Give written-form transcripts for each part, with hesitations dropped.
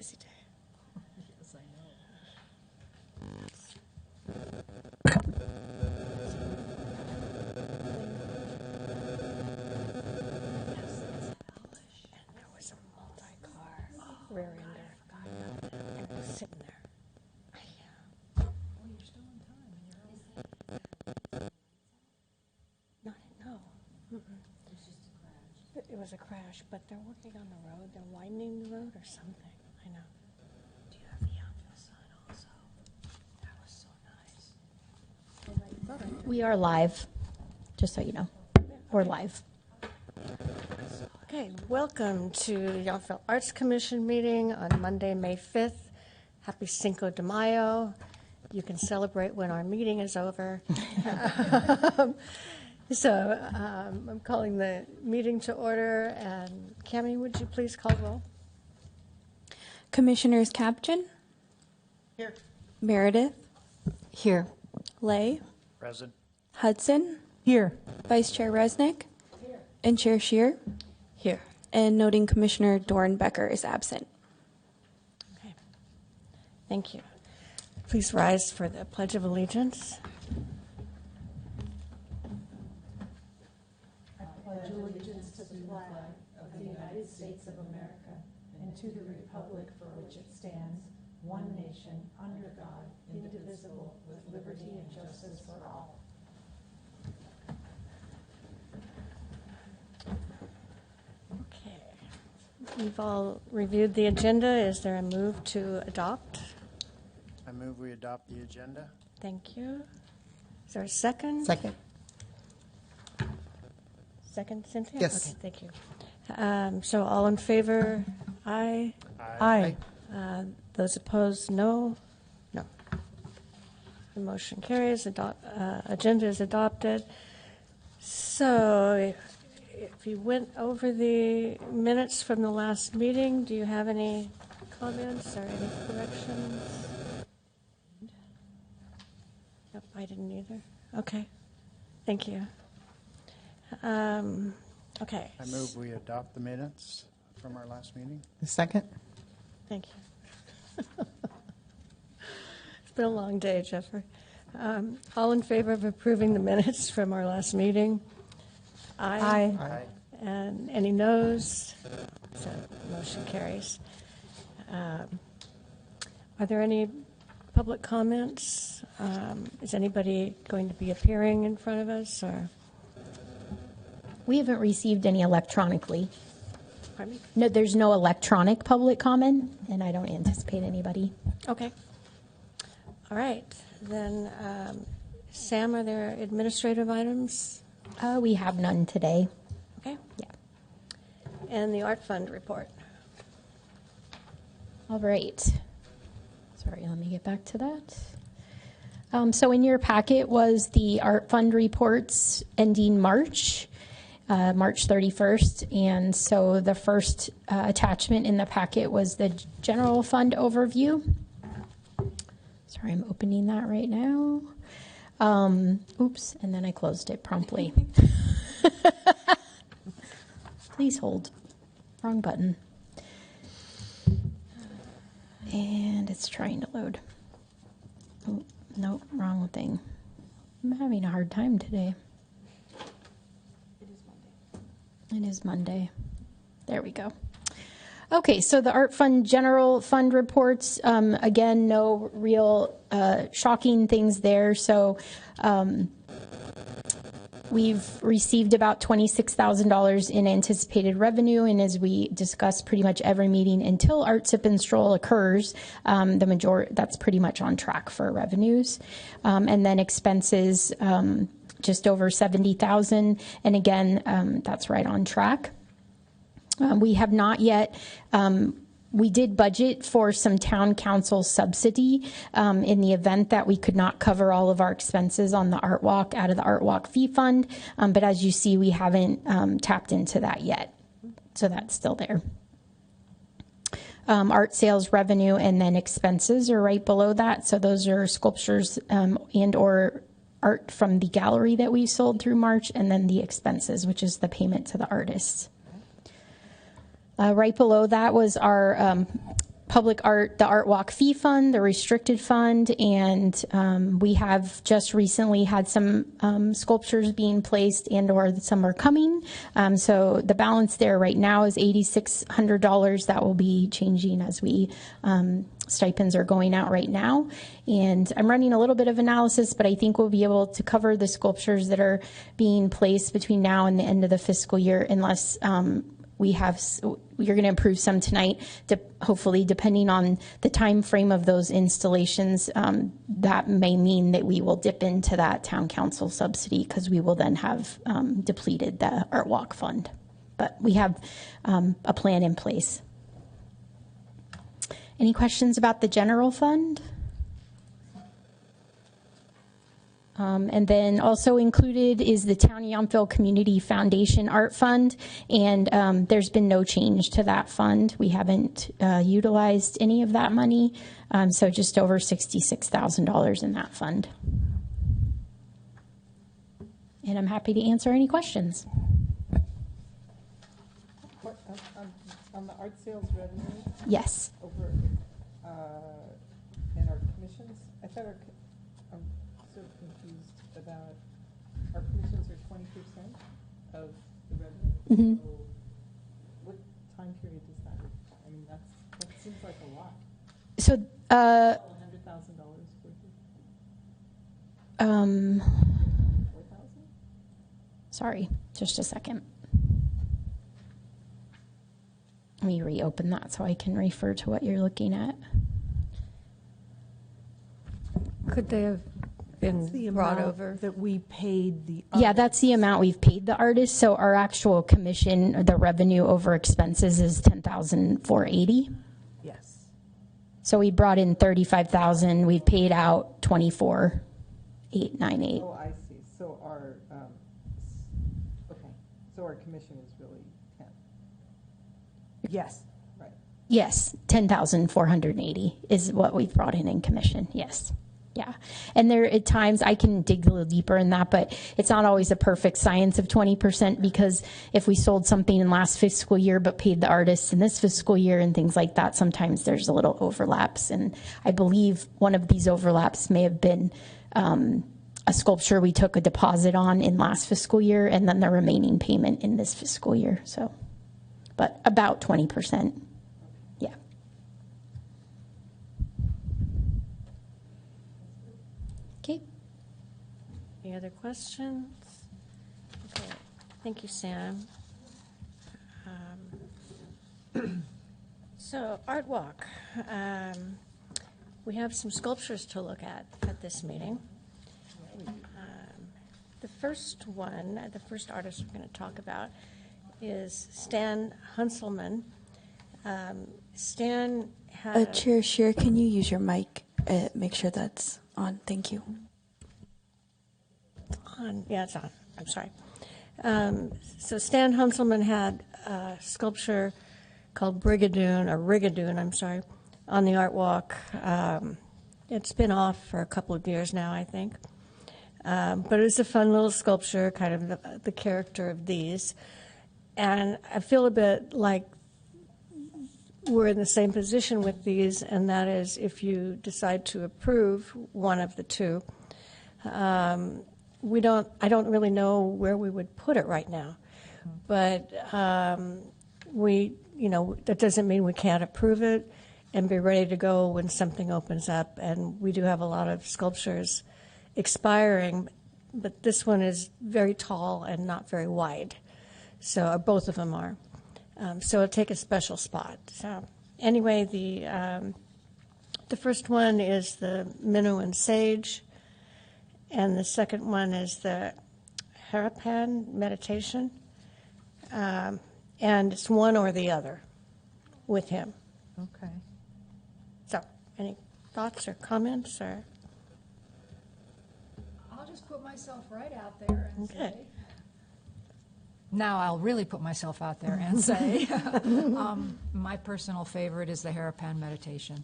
busy day. Yes, I know. And there was a multi-car rear-ender. And it was sitting there. Well, you're still on time and you're early. No. It was a crash, but they're working on the road. They're widening the road or something. I know. Do you have the Yountville sign also? That was so nice. We are live, just so you know. We're live. Okay, welcome to the Yountville Arts Commission meeting on Monday, May 5th. Happy Cinco de Mayo. You can celebrate when our meeting is over. I'm calling the meeting to order. And Cammie, would you please call roll? Commissioners Captain, Here. Meredith, Here. Lay, Present. Hudson, Here. Vice Chair Resnick, and Chair Scheer, Here. and noting Commissioner Dornbecker is absent. Okay. Thank you. Please rise for the Pledge of Allegiance. Pledge allegiance to the flag of the United States of America and to the republic for which it stands, one nation, under God, indivisible, with liberty and justice for all. Okay. We've all reviewed the agenda. Is there a move to adopt? I move we adopt the agenda. Thank you. Is there a second? Second. Second, Cynthia? Yes. Okay, thank you. So all in favor, aye. Aye. Those opposed, no. No. The motion carries. Agenda is adopted. So if you went over the minutes from the last meeting, do you have any comments or any corrections? Yep, I didn't either. Okay. Thank you. Okay. I move we adopt the minutes from our last meeting. Second? Thank you. It's been a long day, Jeffrey. All in favor of approving the minutes from our last meeting? Aye. Aye. And any noes? So motion carries. Are there any public comments? Is anybody going to be appearing in front of us, or? We haven't received any electronically. Pardon me? No, there's no electronic public comment, and I don't anticipate anybody. Okay. All right. Then, Sam, are there administrative items? We have none today. Okay. Yeah. And the art fund report. All right. Sorry, let me get back to that. So in your packet was the art fund reports ending March 31st. And so the first attachment in the packet was the general fund overview. Sorry, I'm opening that right now. Oops, and then I closed it promptly. Please hold. Wrong button. And it's trying to load. Oh, nope, wrong thing. I'm having a hard time today. It is Monday. There we go. Okay, so the art fund general fund reports, again, no real shocking things there. So we've received about $26,000 in anticipated revenue, and as we discuss pretty much every meeting until Art Sip and Stroll occurs, that's pretty much on track for revenues. And then expenses, just over 70,000, and again, that's right on track. We have not yet, we did budget for some town council subsidy in the event that we could not cover all of our expenses on the art walk out of the art walk fee fund, but as you see, we haven't tapped into that yet, so that's still there. Art sales revenue and then expenses are right below that, so those are sculptures and or art from the gallery that we sold through March, and then the expenses, which is the payment to the artists. Right below that was our public art, the Art Walk fee fund, the restricted fund, and we have just recently had some sculptures being placed and/or some are coming. So the balance there right now is $8,600. That will be changing as we stipends are going out right now. And I'm running a little bit of analysis, but I think we'll be able to cover the sculptures that are being placed between now and the end of the fiscal year, unless you're going to approve some tonight, hopefully, depending on the time frame of those installations. That may mean that we will dip into that town council subsidy, because we will then have depleted the Art Walk fund. But we have a plan in place. Any questions about the general fund? And then also included is the Town of Yountville Community Foundation Art Fund, and there's been no change to that fund. We haven't utilized any of that money, so just over $66,000 in that fund. And I'm happy to answer any questions. On the art sales revenue Yes. over in our commissions, I thought I'm sort of confused about our commissions are 20% of the revenue. So what time period does that? I mean, that seems like a lot. So, $100,000 worth of $4,000. sorry, just a second. Let me reopen that so I can refer to what you're looking at. Could they have That's the been brought amount over? that we paid the Yeah, that's the amount we've paid the artist. So our actual commission, the revenue over expenses, is $10,480. Yes. So we brought in $35,000. We've paid out $24,898. Oh, I see. So our, okay, so our commission is really 10, Yes. right? Yes, 10,480 is what we've brought in commission. Yes. Yeah. And there at times I can dig a little deeper in that, but it's not always a perfect science of 20%, because if we sold something in last fiscal year but paid the artists in this fiscal year and things like that, sometimes there's a little overlaps. And I believe one of these overlaps may have been a sculpture we took a deposit on in last fiscal year, and then the remaining payment in this fiscal year. So, but about 20%. Yeah. Okay. Any other questions? Okay, thank you, Sam. So, Art Walk. We have some sculptures to look at this meeting. The first one, the first artist we're going to talk about is Stan Hunselman. Stan had Chair Shear, can you use your mic? Make sure that's on. Thank you. on. Yeah, it's on. I'm sorry. So Stan Hunselman had a sculpture called Rigadoon, I'm sorry, on the Art Walk. It's been off for a couple of years now, I think. But it was a fun little sculpture, kind of the character of these. And I feel a bit like we're in the same position with these, and that is if you decide to approve one of the two, I don't really know where we would put it right now. But that doesn't mean we can't approve it and be ready to go when something opens up. And we do have a lot of sculptures expiring, but this one is very tall and not very wide. So both of them are. So it'll take a special spot. So anyway, the first one is the Minnow and Sage, and the second one is the Harapan meditation. And it's one or the other with him. Okay. So any thoughts or comments? Or I'll just put myself right out there and Okay. say, now I'll really put myself out there and say, my personal favorite is the Harapan meditation.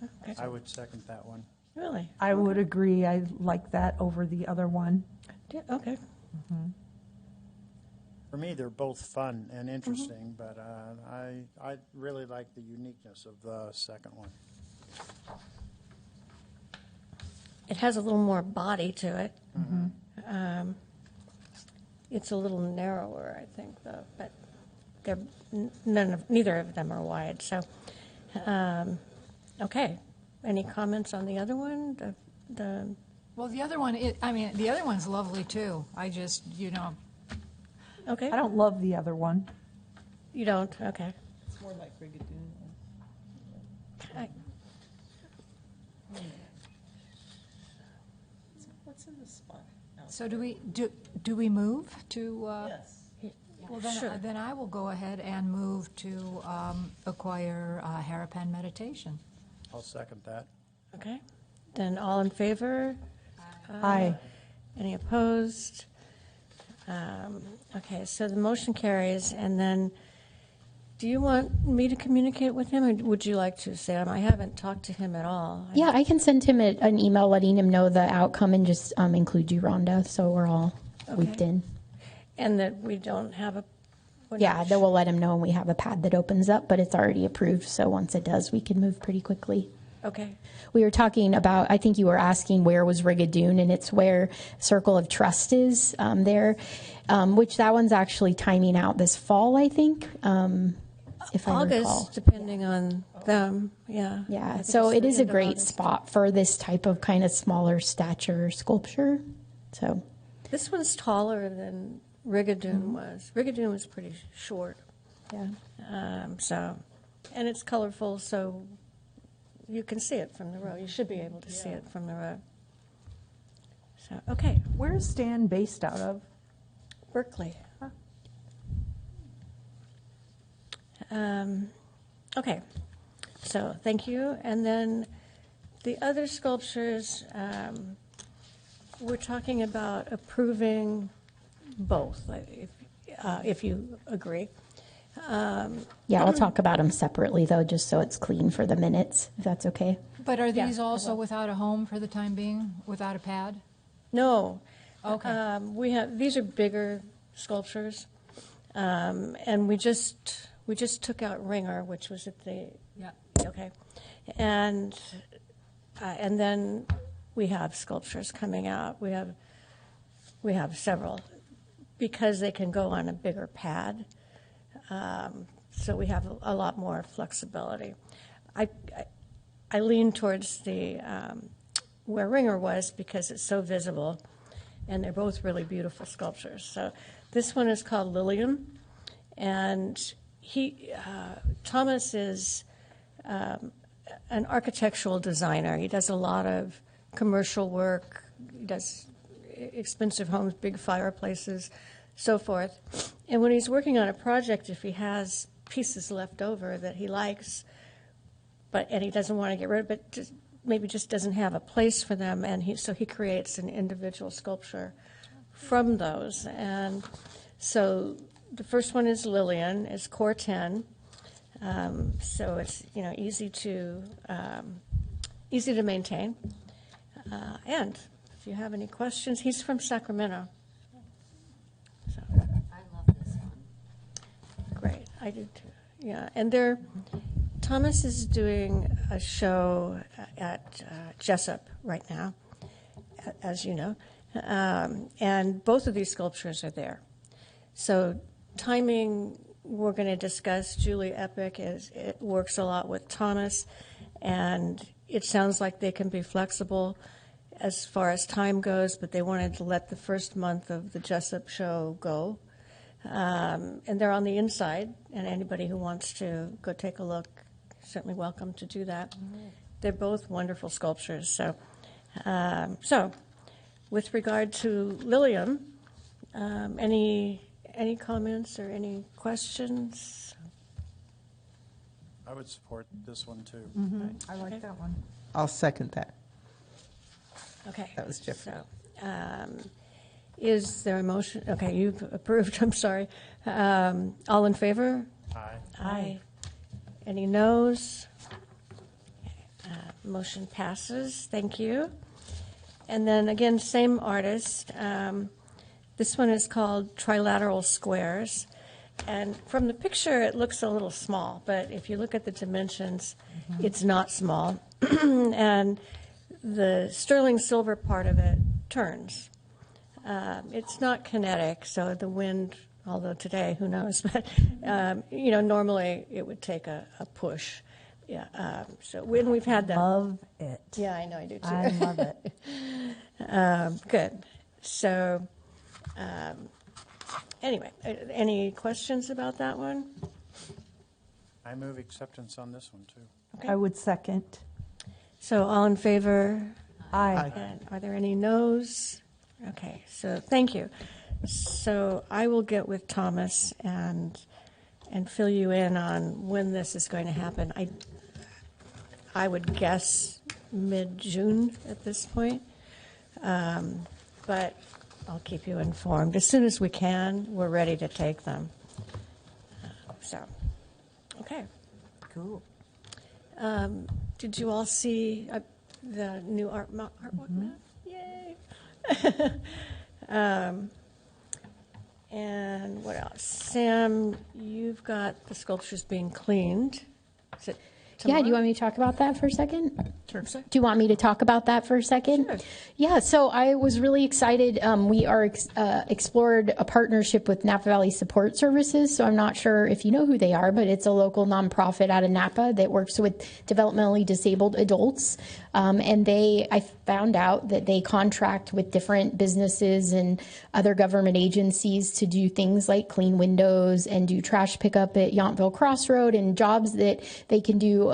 Okay. I would second that one. Really? I would agree. I like that over the other one. Yeah, okay. For me, they're both fun and interesting, but I really like the uniqueness of the second one. It has a little more body to it. It's a little narrower, I think, though, but they're neither of them are wide. So, okay. Any comments on the other one? Well, the other one, the other one's lovely too. I just, Okay. I don't love the other one. You don't. Okay. It's more like Brigadoon. I- What's in the spot? so do we move to? Yes. Well, then, Sure. then I will go ahead and move to acquire Harapan Meditation. I'll second that. Okay. Then all in favor? Aye. Any opposed? Okay, so the motion carries, and then, do you want me to communicate with him, or would you like to, Sam? I haven't talked to him at all. Yeah, I can send him an email letting him know the outcome and just include you, Rhonda, so we're all weaved in. And that we don't have a... Yeah, then we'll let him know when we have a pad that opens up, but it's already approved, so once it does, we can move pretty quickly. Okay. We were talking about, I think you were asking where was Brigadoon, and it's where Circle of Trust is there, which that one's actually timing out this fall, I think, if I recall. August, depending on them, yeah. I Yeah, think so it's it the is a end of great August. spot for this type of kind of smaller stature sculpture. So, This one's taller than Rigadoon was. Rigadoon was pretty short, yeah. so, and it's colorful, so you can see it from the road. You should be able to see it from the road. So, okay, Where is Stan based out of? Berkeley. Okay, so thank you. And then the other sculptures, we're talking about approving both, if you agree. Yeah, I'll talk about them separately, though, just so it's clean for the minutes, if that's okay. But are Yeah, these I also will. without a home for the time being, without a pad? No. Okay. These are bigger sculptures, and we just took out Ringer, which was at the Yeah. okay, and then we have sculptures coming out. We have several because they can go on a bigger pad, so we have a lot more flexibility. I lean towards the where Ringer was because it's so visible, and they're both really beautiful sculptures. So this one is called Lillian, and Thomas is an architectural designer. He does a lot of commercial work. He does expensive homes, big fireplaces, so forth. And when he's working on a project, if he has pieces left over that he likes, and he doesn't want to get rid of it, maybe just doesn't have a place for them, and so he creates an individual sculpture from those. And so the first one is Lillian, is core 10, so it's easy to maintain. And if you have any questions, he's from Sacramento. So I love this one. great, I do too. Yeah, and Thomas is doing a show at Jessup right now, as you know, and both of these sculptures are there. So timing, we're going to discuss. Julie Epic it works a lot with Thomas, and it sounds like they can be flexible as far as time goes, but they wanted to let the first month of the Jessup show go. And they're on the inside, and anybody who wants to go take a look, certainly welcome to do that. They're both wonderful sculptures. So with regard to Lillian, any comments or any questions? I would support this one too. I like that one. I'll second that. Okay. That was different. So, is there a motion? Okay, you've approved, I'm sorry. All in favor? Aye. Aye. Any noes? Motion passes. Thank you. And then again, same artist. This one is called Trilateral Squares. And from the picture, it looks a little small, but if you look at the dimensions, it's not small. And the sterling silver part of it turns. It's not kinetic, so the wind, although today, who knows, but, normally it would take a push. Yeah, so when we've had that. Love it. Yeah, I know, I do too. I love it. Good. So, anyway, any questions about that one? I move acceptance on this one, too. Okay. I would second. So all in favor? Aye. And are there any noes? Okay, so thank you. So I will get with Thomas and fill you in on when this is going to happen. I would guess mid-June at this point, but I'll keep you informed. As soon as we can, we're ready to take them. So, okay. Cool. Did you all see the new artwork map? Yay! And what else? Sam, you've got the sculptures being cleaned. Is it tomorrow? Yeah, do you want me to talk about that for a second? Sure. Do you want me to talk about that for a second? Sure. Yeah, so I was really excited. We are explored a partnership with Napa Valley Support Services. So I'm not sure if you know who they are, but it's a local nonprofit out of Napa that works with developmentally disabled adults. And I found out that they contract with different businesses and other government agencies to do things like clean windows and do trash pickup at Yountville Crossroad and jobs that they can do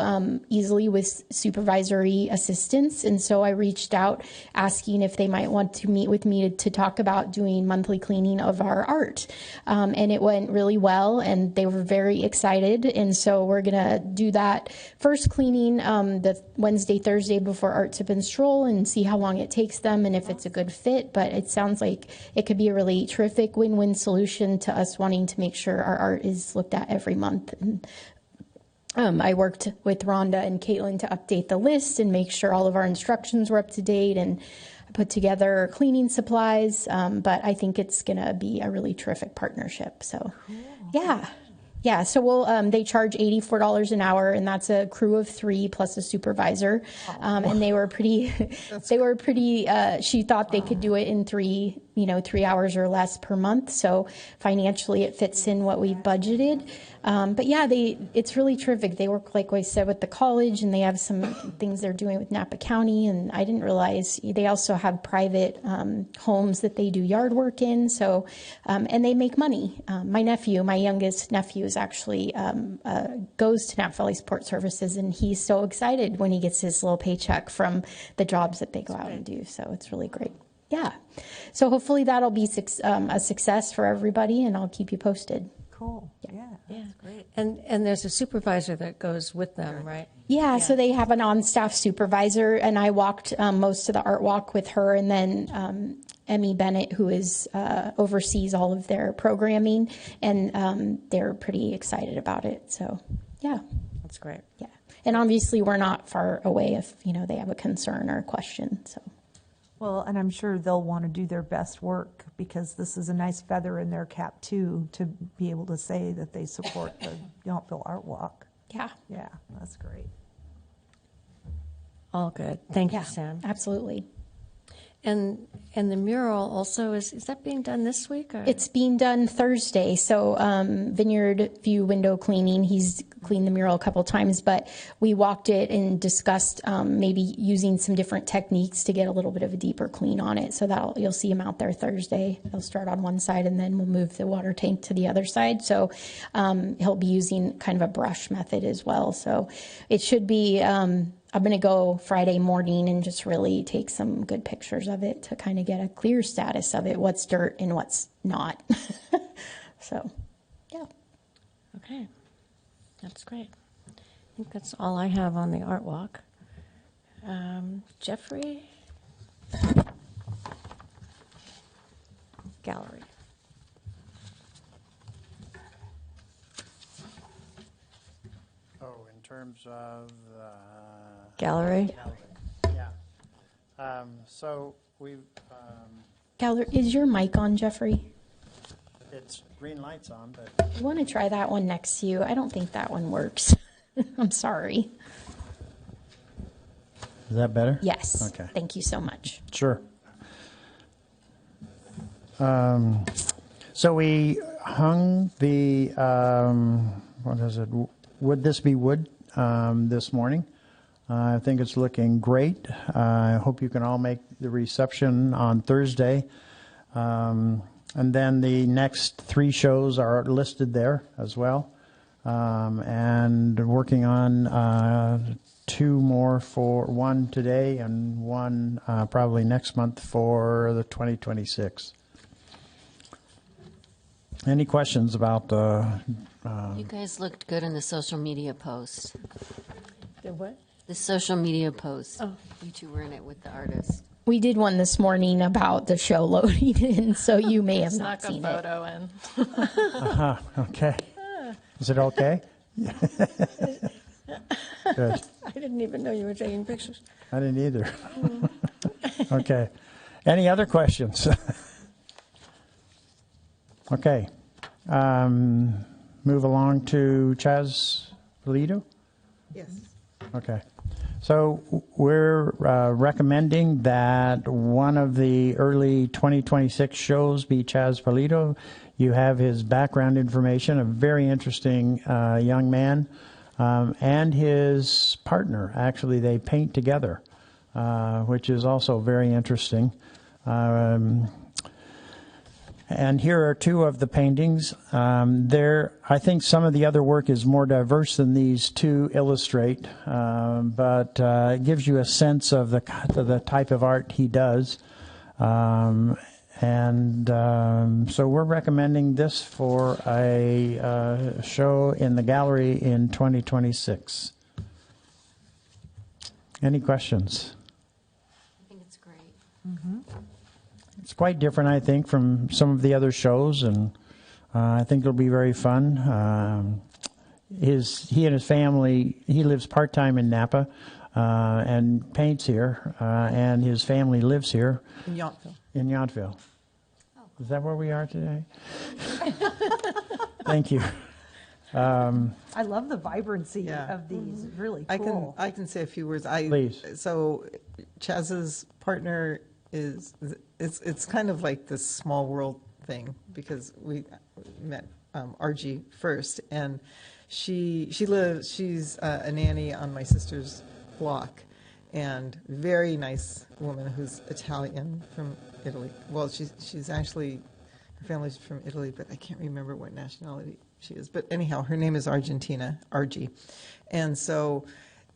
easily with supervisory assistance. And so I reached out asking if they might want to meet with me to talk about doing monthly cleaning of our art. And it went really well, and they were very excited. And so we're going to do that first cleaning the Wednesday, Thursday before Art Sip and Stroll and see how long it takes them and if it's a good fit. But it sounds like it could be a really terrific win-win solution to us wanting to make sure our art is looked at every month. And I worked with Rhonda and Caitlin to update the list and make sure all of our instructions were up to date, and I put together cleaning supplies. But I think it's going to be a really terrific partnership. So, cool. Yeah. So they charge $84 an hour, and that's a crew of 3 plus a supervisor. And they were pretty. She thought they could do it in 3 hours or less per month. So financially, it fits in what we budgeted. But yeah, it's really terrific. They work, like I said, with the college, and they have some things they're doing with Napa County. And I didn't realize they also have private homes that they do yard work in. So, and they make money. My youngest nephew, is actually goes to Napa Valley Support Services, and he's so excited when he gets his little paycheck from the jobs that they go out and do. So it's really great. Yeah. So hopefully that'll be a success for everybody, and I'll keep you posted. Cool. Yeah. That's great. And there's a supervisor that goes with them, right? Yeah, so they have an on-staff supervisor, and I walked most of the art walk with her, and then Emmy Bennett, who oversees all of their programming, and they're pretty excited about it. So, yeah. That's great. Yeah. And obviously we're not far away if, they have a concern or a question, so. Well, and I'm sure they'll want to do their best work, because this is a nice feather in their cap, too, to be able to say that they support the Yountville Art Walk. Yeah. Yeah, that's great. All good. Thank Yeah, you, Sam. absolutely. And the mural also, is that being done this week? Or? It's being done Thursday. So Vineyard View window cleaning, he's cleaned the mural a couple times, but we walked it and discussed maybe using some different techniques to get a little bit of a deeper clean on it. So you'll see him out there Thursday. He'll start on one side, and then we'll move the water tank to the other side. So he'll be using kind of a brush method as well. So it should be... I'm going to go Friday morning and just really take some good pictures of it to kind of get a clear status of it, what's dirt and what's not. So, yeah. Okay. That's great. I think that's all I have on the art walk. Jeffrey? Gallery. Oh, in terms of Gallery? yeah. So we've Galler, is your mic on, Jeffrey? It's green lights on, but You want to try that one next to you? I don't think that one works. I'm sorry. is that better? Yes. Okay. Thank you so much. Sure. So we hung the, what is it? Would this be wood this morning? I think it's looking great. I hope you can all make the reception on Thursday. And then the next 3 shows are listed there as well. And working on 2 more, for 1 today and 1 probably next month for the 2026. Any questions about You guys looked good in the social media post. The what? The social media post. Oh. You two were in it with the artist. We did one this morning about the show loading in, so you may have not Snuck a seen it. photo in. Okay. Is it okay? Good. I didn't even know you were taking pictures. I didn't either. Okay. Any other questions? Okay. Move along to Chaz Polito. Yes. Okay. So we're recommending that one of the early 2026 shows be Chaz Polito. You have his background information, a very interesting young man, and his partner. Actually, they paint together, which is also very interesting. And here are 2 of the paintings. I think some of the other work is more diverse than these 2 illustrate, but it gives you a sense of the type of art he does. So we're recommending this for a show in the gallery in 2026. Any questions? I think it's great. It's quite different, I think, from some of the other shows, and I think it'll be very fun. He and his family, he lives part-time in Napa and paints here, and his family lives here In Yountville. in Yountville. Is that where we are today? Thank you. I love the vibrancy Yeah. of these. Really I cool. can say a few words. Please. So Chaz's partner is, it's kind of like this small world thing, because we met RG first, and she's a nanny on my sister's block, and very nice woman who's Italian from Italy. Well, she's actually, her family's from Italy, but I can't remember what nationality she is. But anyhow, her name is Argentina, RG. And so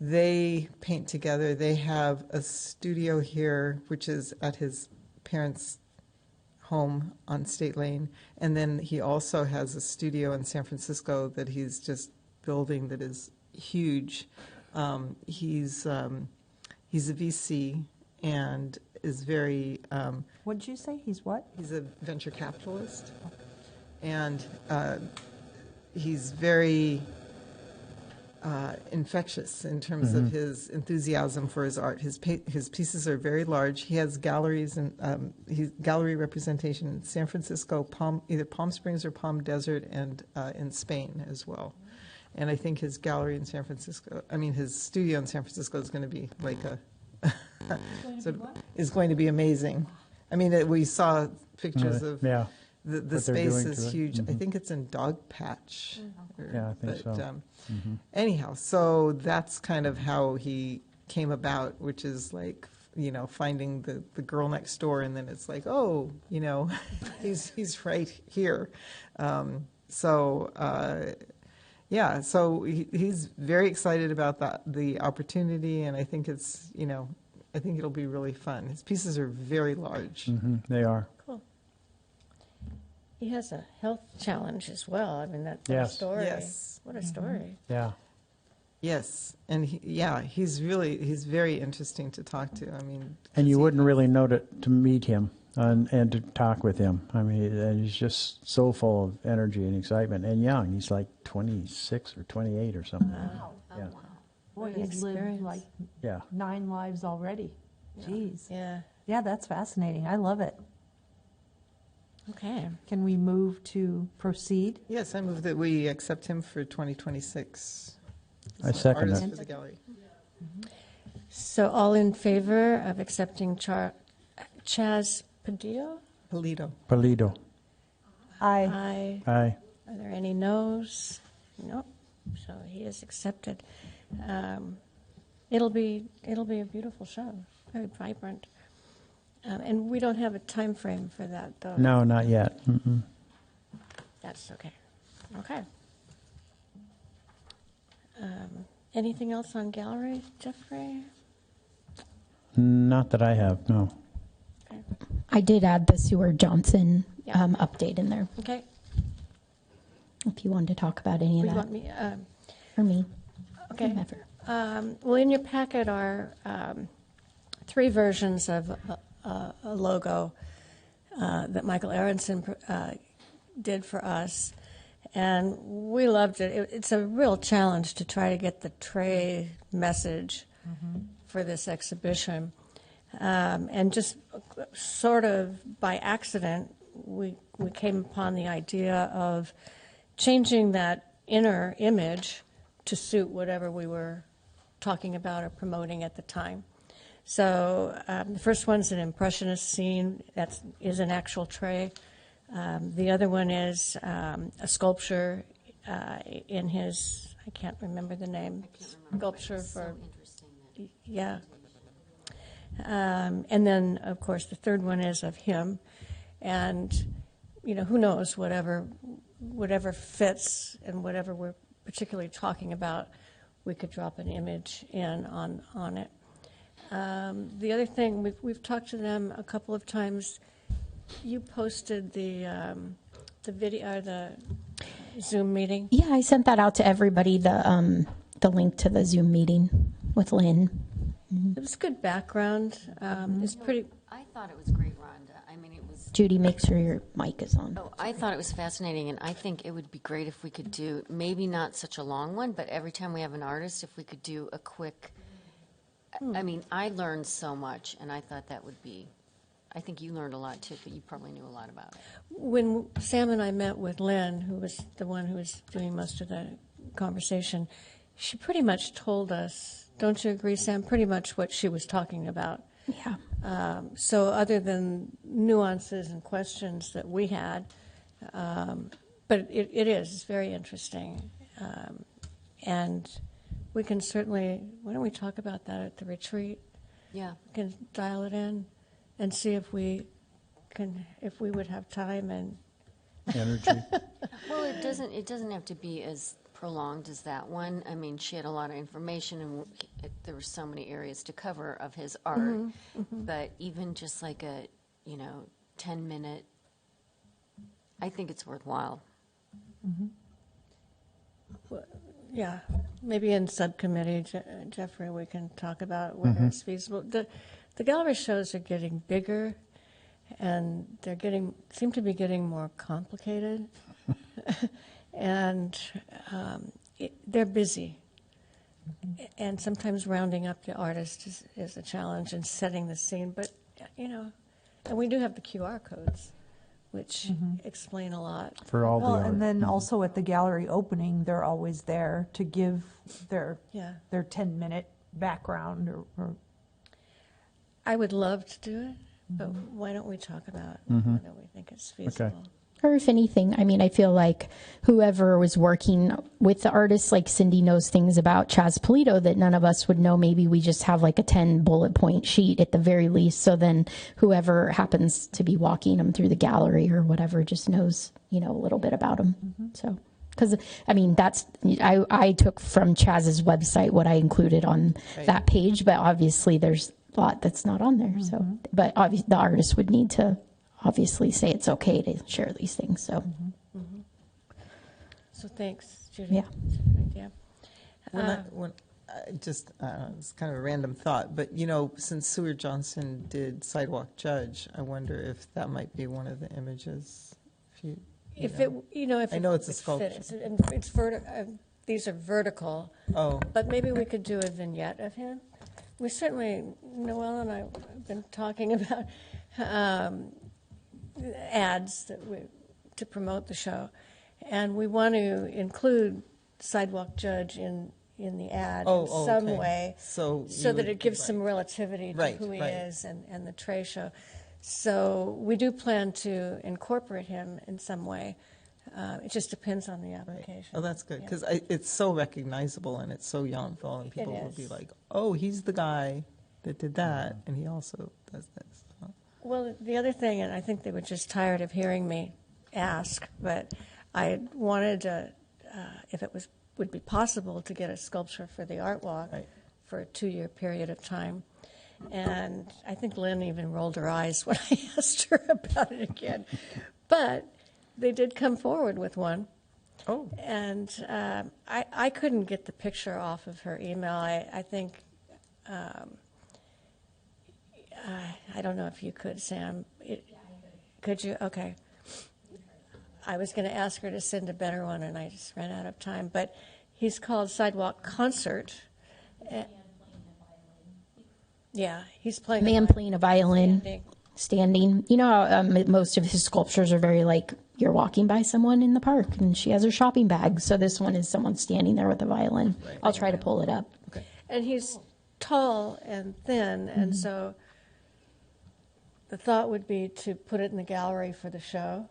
they paint together. They have a studio here, which is at his parents' home on State Lane. And then he also has a studio in San Francisco that he's just building that is huge. He's a VC and is very... What'd you say? He's what? He's a venture capitalist, and he's very infectious in terms of his enthusiasm for his art. His pieces are very large. He has galleries and gallery representation in San Francisco, either Palm Springs or Palm Desert, and in Spain as well. And I think his gallery in San Francisco, his studio in San Francisco is going to be like is going to be amazing. We saw pictures of Yeah. the What they're space doing is to it. huge. I think it's in Dogpatch. Yeah, I think so. Anyhow, so that's kind of how he came about, which is like, finding the girl next door, and then it's like, oh, he's right here. So he's very excited about the opportunity, and I think it's, I think it'll be really fun. His pieces are very large. They are. Cool. He has a health challenge as well. That's a Yes. story. Yes. What a story. Yeah. Yes, and he's very interesting to talk to. And you wouldn't really know to meet him and to talk with him. He's just so full of energy and excitement, and young. He's like 26 or 28 or something. Wow. Yeah. Boy, What an he's lived experience. like Yeah. 9 lives already. Jeez. Yeah. Yeah, that's fascinating. I love it. Okay. Can we move to proceed? Yes, I move that we accept him for 2026. I second Artist it. for the gallery. So all in favor of accepting Chaz Padillo? Polito. Polito. Aye. Aye. Aye. Are there any noes? Nope. So he is accepted. It'll be a beautiful show, very vibrant. And we don't have a time frame for that, though. No, not yet. Mm-mm. That's okay. Okay. Anything else on gallery, Jeffrey? Not that I have, no. Okay. I did add the Seward Johnson update in there, Okay. if you wanted to talk about any of We that. want me. Or me. Okay. Whomever. Well, in your packet are 3 versions of a logo that Michael Aronson did for us, and we loved it. It's a real challenge to try to get the tray message for this exhibition, and just sort of by accident, we came upon the idea of changing that inner image to suit whatever we were talking about or promoting at the time. So the first one's an impressionist scene that is an actual tray. The other one is a sculpture in his, I can't remember the name, sculpture for, yeah. And then, of course, the third one is of him. And, who knows, whatever fits and whatever we're particularly talking about, we could drop an image in on it. The other thing, we've talked to them a couple of times. You posted the video, the Zoom meeting. Yeah, I sent that out to everybody, the link to the Zoom meeting with Lynn. It was good background. It's pretty. I thought it was great, Rhonda. I mean, it was. Judy, make sure your mic is on. Oh, I thought it was fascinating, and I think it would be great if we could do, maybe not such a long one, but every time we have an artist, if we could do a quick, I mean, I learned so much, and I thought that would be, I think you learned a lot too, but you probably knew a lot about it. When Sam and I met with Lynn, who was the one who was doing most of the conversation, she pretty much told us, don't you agree, Sam, pretty much what she was talking about. Yeah. So other than nuances and questions that we had, but it is, it's very interesting. And we can certainly, why don't we talk about that at the retreat? Yeah. We can dial it in and see if we would have time and Energy. Well, it doesn't have to be as prolonged as that one. I mean, she had a lot of information, and there were so many areas to cover of his art. But even just like a 10-minute, I think it's worthwhile. yeah, maybe in subcommittee, Jeffrey, we can talk about whether it's feasible. The gallery shows are getting bigger, and seem to be getting more complicated, and they're busy. And sometimes rounding up the artist is a challenge and setting the scene. But and we do have the QR codes, which explain a lot. For all the Well, art. and then also at the gallery opening, they're always there to give their 10-minute background or I would love to do it, but why don't we talk about whether we think it's feasible? Or if anything, I mean, I feel like whoever was working with the artists, like Cindy knows things about Chaz Polito that none of us would know. Maybe we just have like a 10 bullet point sheet at the very least. So then whoever happens to be walking them through the gallery or whatever just knows, a little bit about them. So, because I mean, I took from Chaz's website what I included on that page, but obviously there's a lot that's not on there. So, but obviously the artist would need to obviously say it's okay to share these things. So, So thanks, Judy. Yeah. That's a good idea. It's kind of a random thought, but since Seward Johnson did Sidewalk Judge, I wonder if that might be one of the images. If it, if I know it it's a would sculpture. fit. It's these are vertical. Oh, But maybe we could do a vignette of him. We certainly, Noelle and I have been talking about ads to promote the show. And we want to include Sidewalk Judge in the ad in some okay. way, So that it gives some relativity to who he is and the Trey show. So we do plan to incorporate him in some way. It just depends on the application. Oh, that's good, Yeah. because it's so recognizable, and it's so Yountville, and people will be is. like, oh, he's the guy that did that, and he also does this. So. Well, the other thing, and I think they were just tired of hearing me ask, but I wanted to, if it would be possible, to get a sculpture for the art walk for a 2-year period of time. And I think Lynn even rolled her eyes when I asked her about it again. But they did come forward with one. Oh. And I couldn't get the picture off of her email. I think, I don't know if you could, Sam. Could you? Okay. I was going to ask her to send a better one, and I just ran out of time. But he's called Sidewalk Concert. Yeah, he's playing Man playing a violin, standing. standing. You know how most of his sculptures are very like you're walking by someone in the park and she has her shopping bag. So this one is someone standing there with a violin. I'll try to pull it up. Okay. And he's tall and thin, and so the thought would be to put it in the gallery for the show,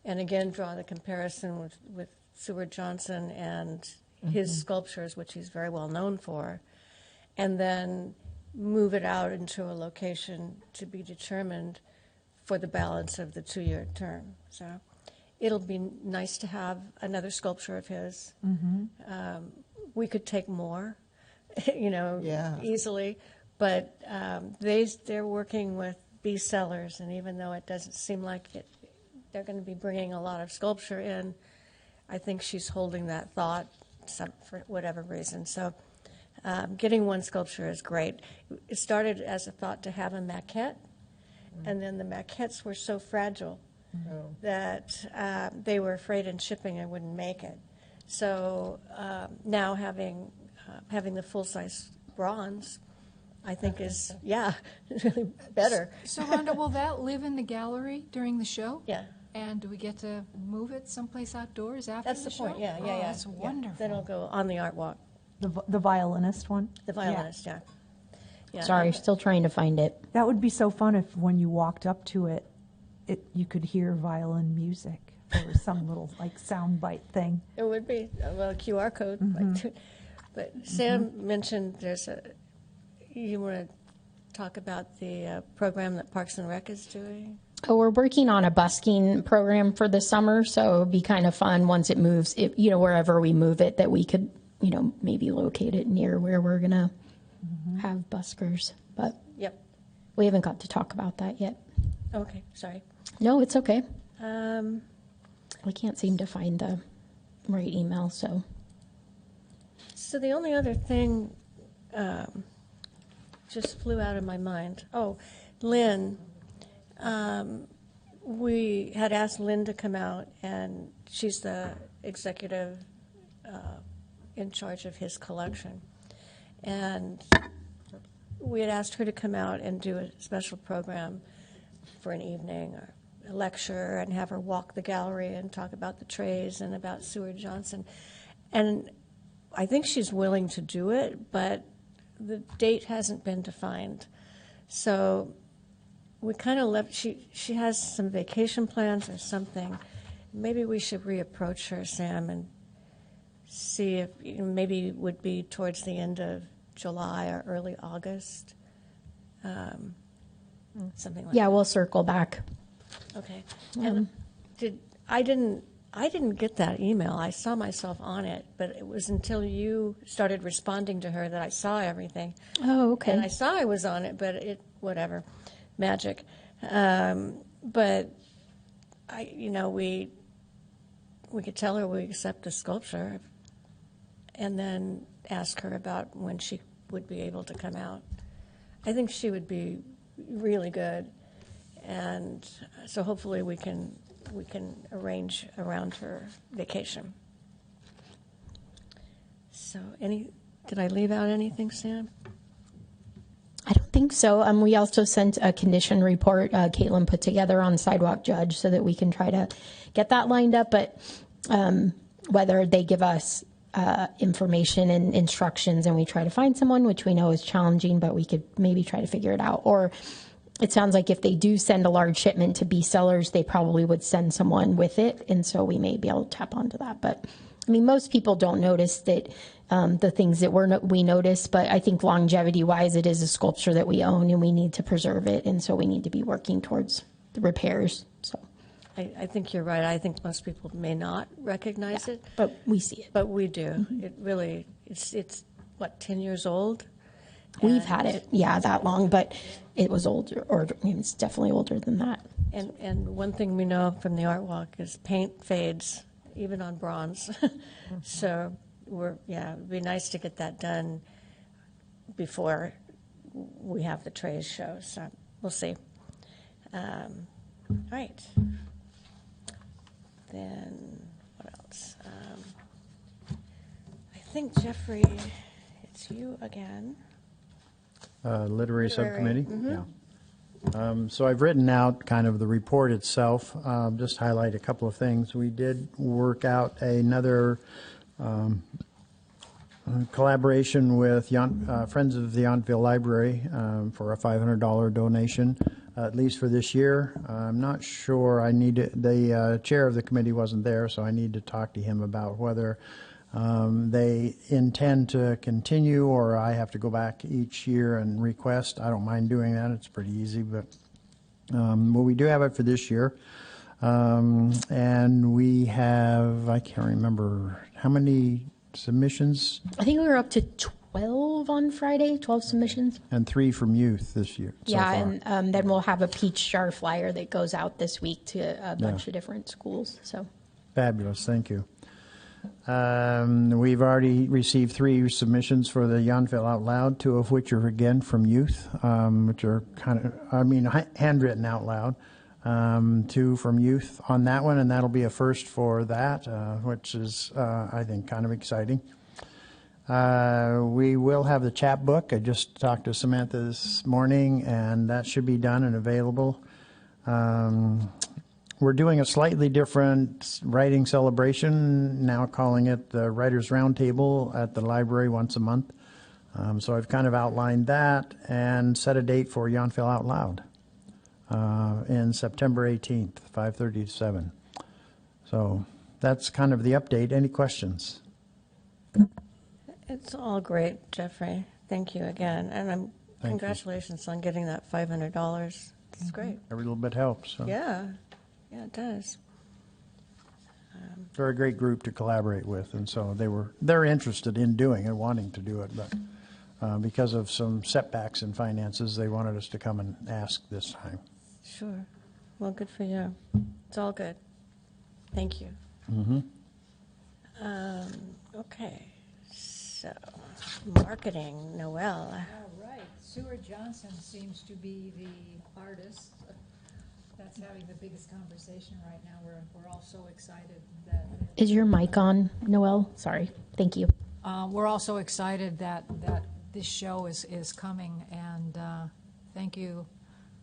and again draw the comparison with Seward Johnson and his sculptures, which he's very well known for, and then move it out into a location to be determined for the balance of the 2-year term. So it'll be nice to have another sculpture of his. We could take more, easily, but they're working with B sellers, and even though it doesn't seem like it, they're going to be bringing a lot of sculpture in, I think she's holding that thought for whatever reason. So getting one sculpture is great. It started as a thought to have a maquette, and then the maquettes were so fragile that they were afraid in shipping I wouldn't make it. So now having the full-size bronze, I think is, really better. So Rhonda, will that live in the gallery during the show? Yeah. And do we get to move it someplace outdoors after That's the the show? point, yeah. Oh, that's Yeah. wonderful. Then it'll go on the art walk, The violinist one? the violinist, yeah. Sorry, still trying to find it. That would be so fun if when you walked up to it, you could hear violin music or some little like sound bite thing. It would be, well, a QR code. But Sam mentioned you want to talk about the program that Parks and Rec is doing? Oh, we're working on a busking program for the summer, so it would be kind of fun once it moves, wherever we move it, that we could, maybe locate it near where we're going to have buskers. But Yep. we haven't got to talk about that yet. Okay, sorry. No, it's okay. Um, I can't seem to find the right email, so. So the only other thing just flew out of my mind. Oh, Lynn. We had asked Lynn to come out, and she's the executive in charge of his collection. And we had asked her to come out and do a special program for an evening or a lecture and have her walk the gallery and talk about the trays and about Seward Johnson. And I think she's willing to do it, but the date hasn't been defined. So we kind of left, she has some vacation plans or something. Maybe we should reapproach her, Sam, and see if maybe it would be towards the end of July or early August. Something like that. Yeah, we'll circle back. Okay. And I didn't get that email. I saw myself on it, but it was until you started responding to her that I saw everything. Oh, okay. And I saw I was on it, but whatever, magic. But we could tell her we accept the sculpture, and then ask her about when she would be able to come out. I think she would be really good, and so hopefully we can arrange around her vacation. So did I leave out anything, Sam? I don't think so. We also sent a condition report Caitlin put together on Sidewalk Judge so that we can try to get that lined up. But whether they give us information and instructions and we try to find someone, which we know is challenging, but we could maybe try to figure it out. Or it sounds like if they do send a large shipment to B sellers, they probably would send someone with it. And so we may be able to tap onto that. But I mean, most people don't notice that the things that we notice, but I think longevity wise, it is a sculpture that we own and we need to preserve it. And so we need to be working towards the repairs. So I think you're right. I think most people may not recognize it, but we see it. but we do. It really, it's what, 10 years old? We've had it, that long, but it was older, or it's definitely older than that. And one thing we know from the art walk is paint fades, even on bronze. So it'd be nice to get that done before we have the trays show. So we'll see. All right. Then what else? I think Jeffrey, it's you again. Literary Subcommittee. Yeah. So I've written out kind of the report itself, just highlight a couple of things. We did work out another collaboration with Friends of the Yountville Library for a $500 donation, at least for this year. I'm not sure. The chair of the committee wasn't there, so I need to talk to him about whether they intend to continue, or I have to go back each year and request. I don't mind doing that. It's pretty easy, but we do have it for this year. And we have, I can't remember how many submissions. I think we were up to 12 on Friday, 12 submissions. And 3 from youth this year. So far. And then we'll have a peach jar flyer that goes out this week to a bunch of different schools. So fabulous. Thank you. We've already received 3 submissions for the Yountville Out Loud, 2 of which are again from youth, which are handwritten out loud. 2 from youth on that one, and that'll be a first for that, which is, I think, kind of exciting. We will have the chapbook. I just talked to Samantha this morning, and that should be done and available. We're doing a slightly different writing celebration, now calling it the Writers' Roundtable at the library once a month. So I've kind of outlined that and set a date for Yountville Out Loud in September 18th, 5:30 to 7. So that's kind of the update. Any questions? It's all great, Jeffrey. Thank you again. And congratulations on getting that $500. It's great. Every little bit helps. So. Yeah, it does. They're a great group to collaborate with, and so they're interested in doing and wanting to do it, but because of some setbacks in finances, they wanted us to come and ask this time. Sure. Well, good for you. It's all good. Thank you. Mm-hmm. Okay. So, marketing, Noel. All right, Seward Johnson seems to be the artist that's having the biggest conversation right now. We're all so excited that. is your mic on, Noel? Sorry. Thank you. We're all so excited that this show is coming, and thank you,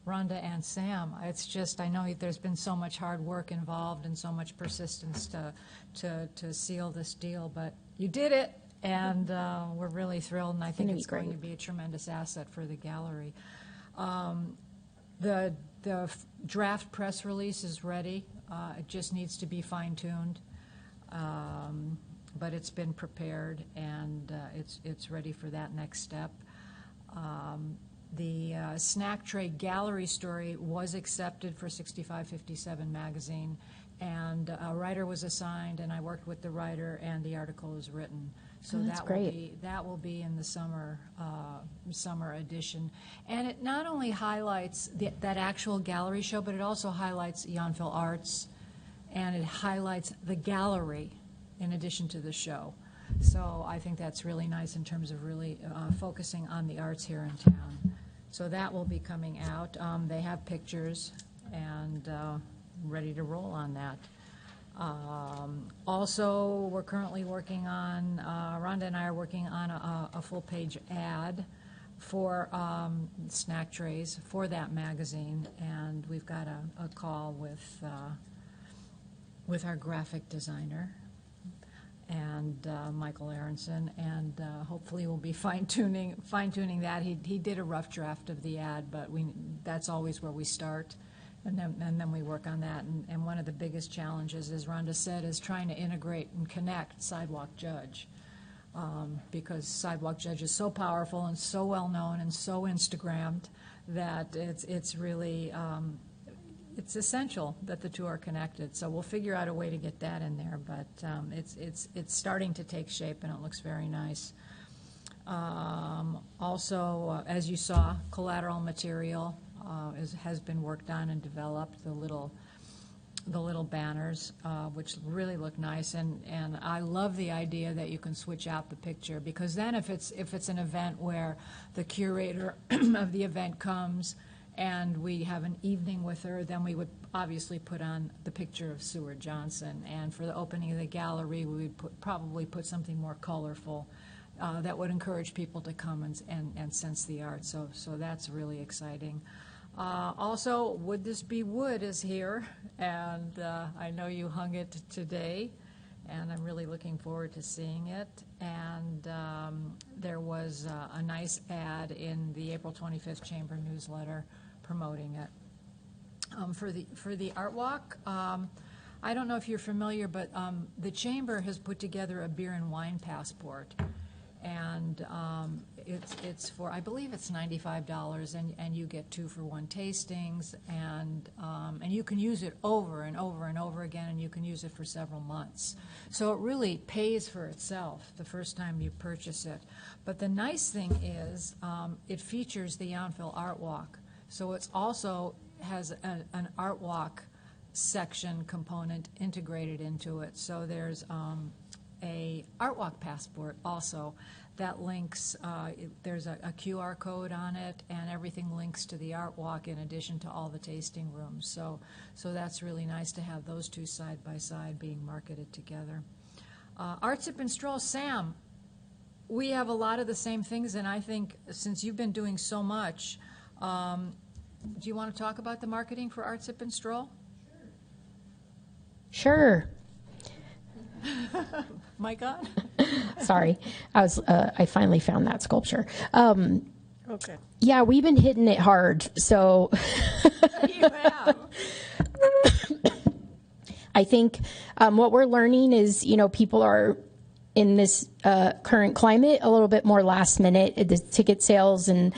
Rhonda and Sam. It's just, I know there's been so much hard work involved and so much persistence to seal this deal, but you did it. And we're really thrilled, and I think it's going to be a tremendous asset for the gallery. The draft press release is ready. It just needs to be fine-tuned, but it's been prepared, and it's ready for that next step. The Snack Tray Gallery story was accepted for 6557 magazine, and a writer was assigned, and I worked with the writer, and the article is written. So that will be in the summer edition, and it not only highlights that actual gallery show, but it also highlights Yountville Arts, and it highlights the gallery in addition to the show. So I think that's really nice in terms of really focusing on the arts here in town. So that will be coming out. They have pictures, and ready to roll on that. Also, we're currently working on, Rhonda and I are working on a full-page ad for snack trays for that magazine, and we've got a call with our graphic designer and Michael Aronson, and hopefully we'll be fine-tuning that. He did a rough draft of the ad, but that's always where we start, and then we work on that. And one of the biggest challenges, as Rhonda said, is trying to integrate and connect Sidewalk Judge, because Sidewalk Judge is so powerful and so well-known and so Instagrammed that it's really it's essential that the two are connected. So we'll figure out a way to get that in there, but it's starting to take shape, and it looks very nice. Also, as you saw, collateral material has been worked on and developed. The little banners, which really look nice, and I love the idea that you can switch out the picture, because then if it's an event where the curator of the event comes and we have an evening with her, then we would obviously put on the picture of Seward Johnson, and for the opening of the gallery we would probably put something more colorful that would encourage people to come and sense the art. So that's really exciting. Also, Would This Be Wood is here, and I know you hung it today, and I'm really looking forward to seeing it. And there was a nice ad in the April 25th Chamber newsletter promoting it. For the Art Walk, I don't know if you're familiar, but the Chamber has put together a beer and wine passport, and it's for, I believe it's $95, and you get 2-for-1 tastings, and you can use it over and over and over again, and you can use it for several months. So it really pays for itself the first time you purchase it. But the nice thing is it features the Yountville Art Walk, so it's also has an Art Walk section component integrated into it. So there's a Art Walk passport also that links, there's a QR code on it, and everything links to the Art Walk in addition to all the tasting rooms. So that's really nice to have those two side by side being marketed together. Art Sip and Stroll, Sam, we have a lot of the same things, and I think since you've been doing so much, do you want to talk about the marketing for Art Sip and Stroll? Sure. Mic on? Sorry, I finally found that sculpture. Okay. Yeah, we've been hitting it hard. So You have. I think what we're learning is, people are in this current climate a little bit more last minute. The ticket sales and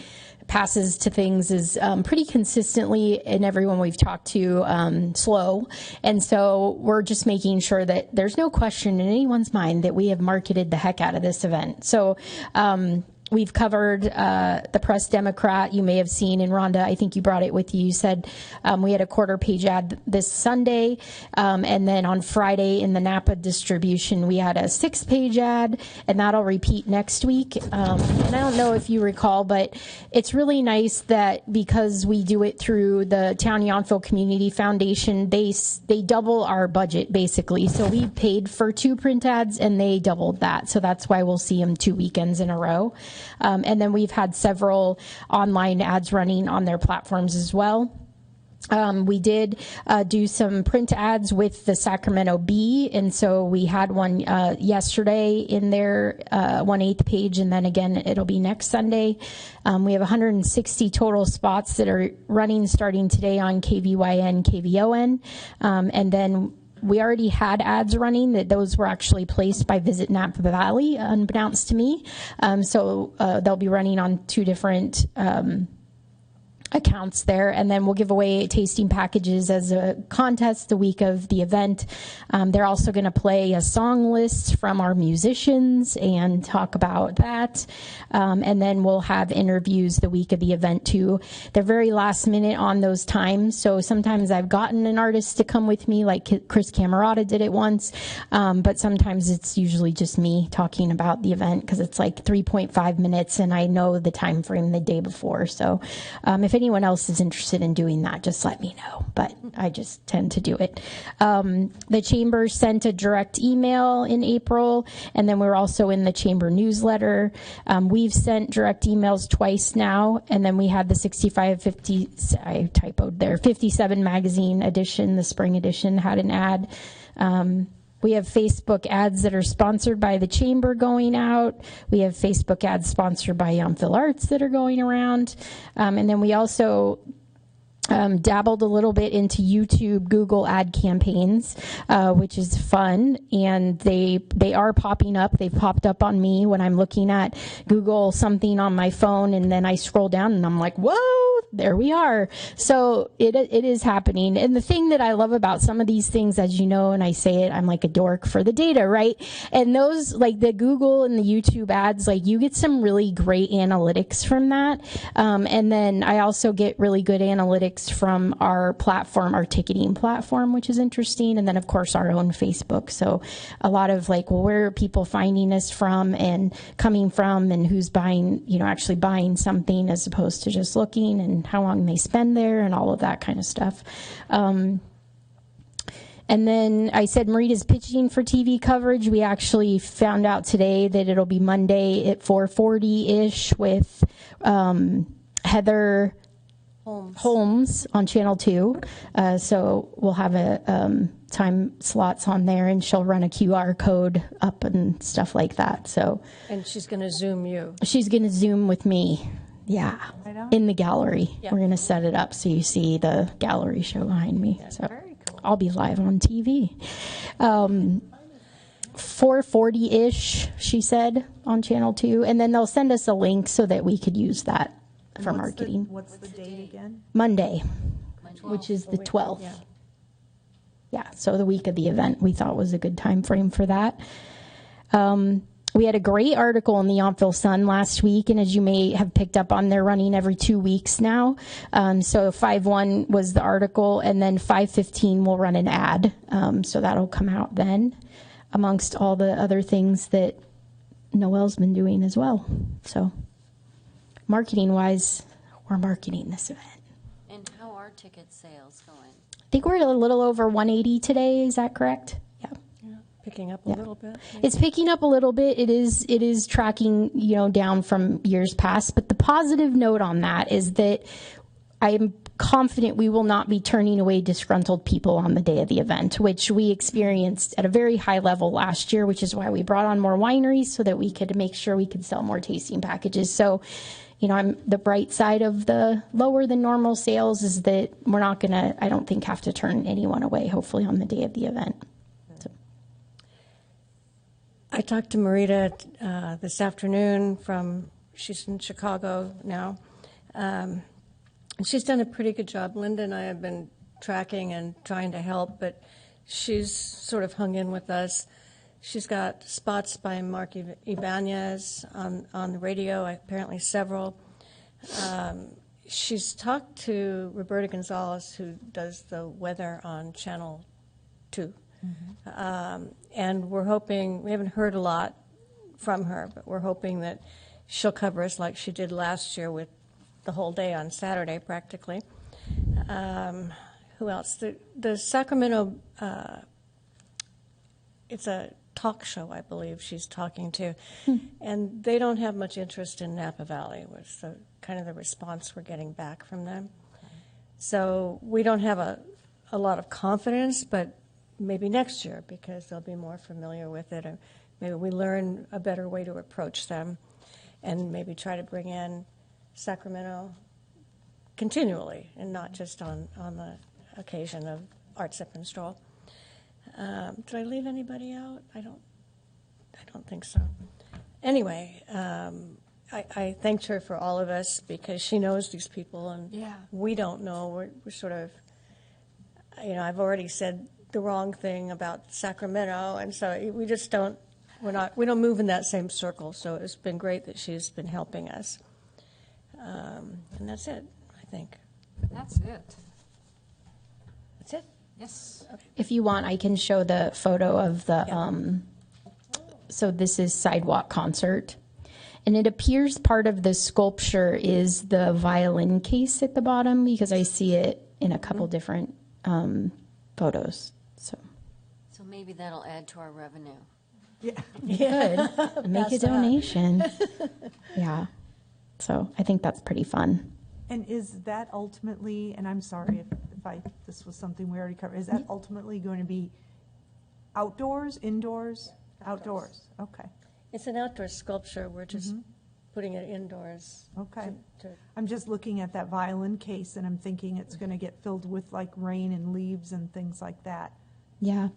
passes to things is pretty consistently, and everyone we've talked to, slow. And so we're just making sure that there's no question in anyone's mind that we have marketed the heck out of this event. So we've covered the Press Democrat. You may have seen, and Rhonda, I think you brought it with you. You said we had a quarter-page ad this Sunday, and then on Friday in the Napa distribution, we had a 6-page ad, and that'll repeat next week. And I don't know if you recall, but it's really nice that because we do it through the Town Yountville Community Foundation, they double our budget, basically. So we paid for 2 print ads, and they doubled that. So that's why we'll see them 2 weekends in a row. And then we've had several online ads running on their platforms as well. We did do some print ads with the Sacramento Bee, and so we had one yesterday in their 1/8 page, and then again it'll be next Sunday. We have 160 total spots that are running starting today on KVYN, KVON, and then we already had ads running, that those were actually placed by Visit Napa Valley, unbeknownst to me. So they'll be running on 2 different accounts there, and then we'll give away tasting packages as a contest the week of the event. They're also going to play a song list from our musicians and talk about that, and then we'll have interviews the week of the event too. They're very last minute on those times, so sometimes I've gotten an artist to come with me, like Chris Camerata did it once, but sometimes it's usually just me talking about the event because it's like 3.5 minutes and I know the time frame the day before. So if if anyone else is interested in doing that, just let me know. But I just tend to do it. The chamber sent a direct email in April, and then we're also in the chamber newsletter. We've sent direct emails twice now, and then we had the 57 magazine edition, the spring edition, had an ad. We have Facebook ads that are sponsored by the chamber going out. We have Facebook ads sponsored by Yountville Arts that are going around. And then we also dabbled a little bit into YouTube, Google ad campaigns, which is fun. And they are popping up. They've popped up on me when I'm looking at Google something on my phone, and then I scroll down and I'm like, whoa, there we are. So it is happening. And the thing that I love about some of these things, as you know, and I say it, I'm like a dork for the data, right? And those, like the Google and the YouTube ads, like you get some really great analytics from that. And then I also get really good analytics from our platform, our ticketing platform, which is interesting. And then of course our own Facebook. So a lot of like, well, where are people finding us from and coming from, and who's buying, actually buying something as opposed to just looking, and how long they spend there and all of that kind of stuff. And then I said Marita's pitching for TV coverage. We actually found out today that it'll be Monday at 4:40-ish with Heather Holmes on Channel 2. So we'll have a time slots on there, and she'll run a QR code up and stuff like that. So, And she's going to Zoom you. She's going to Zoom with me. Yeah, in the gallery. Yeah. We're going to set it up so you see the gallery show behind me. Yeah, So very cool. I'll be live on TV. 4:40-ish, she said, on Channel 2. And then they'll send us a link so that we could use that for marketing. What's the date again? Monday, which is the 12th. Yeah. Yeah, so the week of the event we thought was a good time frame for that. We had a great article in the Yountville Sun last week, and as you may have picked up on, they're running every 2 weeks now. So 5/1 was the article, and then 5/15 will run an ad. So that'll come out then, amongst all the other things that Noelle's been doing as well. So marketing-wise, we're marketing this event. And how are ticket sales going? I think we're at a little over 180 today. Is that correct? Yeah. Picking up a little bit. Yeah. It's picking up a little bit. It is tracking, down from years past. But the positive note on that is that I'm confident we will not be turning away disgruntled people on the day of the event, which we experienced at a very high level last year, which is why we brought on more wineries so that we could make sure we could sell more tasting packages. So, I'm the bright side of the lower than normal sales is that we're not going to, I don't think, have to turn anyone away, hopefully, on the day of the event. So. I talked to Marita this afternoon she's in Chicago now. And she's done a pretty good job. Linda and I have been tracking and trying to help, but she's sort of hung in with us. She's got spots by Mark Ibanez on the radio, apparently several. She's talked to Roberta Gonzalez, who does the weather on Channel 2. Mm-hmm. And we're hoping, we haven't heard a lot from her, but we're hoping that she'll cover us like she did last year with the whole day on Saturday, practically. Who else? The Sacramento, it's a talk show, I believe she's talking to, and they don't have much interest in Napa Valley, was kind of the response we're getting back from them. So we don't have a lot of confidence, but maybe next year, because they'll be more familiar with it, or maybe we learn a better way to approach them, and maybe try to bring in Sacramento continually, and not just on the occasion of Art Sip and Stroll. Did I leave anybody out? I don't think so. Anyway, I thanked her for all of us because she knows these people and we don't know. We're sort of, I've already said the wrong thing about Sacramento, and so we just don't. We don't move in that same circle. So it's been great that she's been helping us. And that's it, I think. That's it. That's it. Yes. Okay. If you want, I can show the photo of the, so this is Sidewalk Concert. And it appears part of the sculpture is the violin case at the bottom, because I see it in a couple different photos. So maybe that'll add to our revenue. good. Make a donation. Yeah. So I think that's pretty fun. And is that ultimately, and I'm sorry if this was something we already covered, is that ultimately going to be outdoors, indoors? Outdoors, okay. It's an outdoor sculpture. We're just putting it indoors. Okay. to- I'm just looking at that violin case and I'm thinking it's going to get filled with like rain and leaves and things like that. Yeah.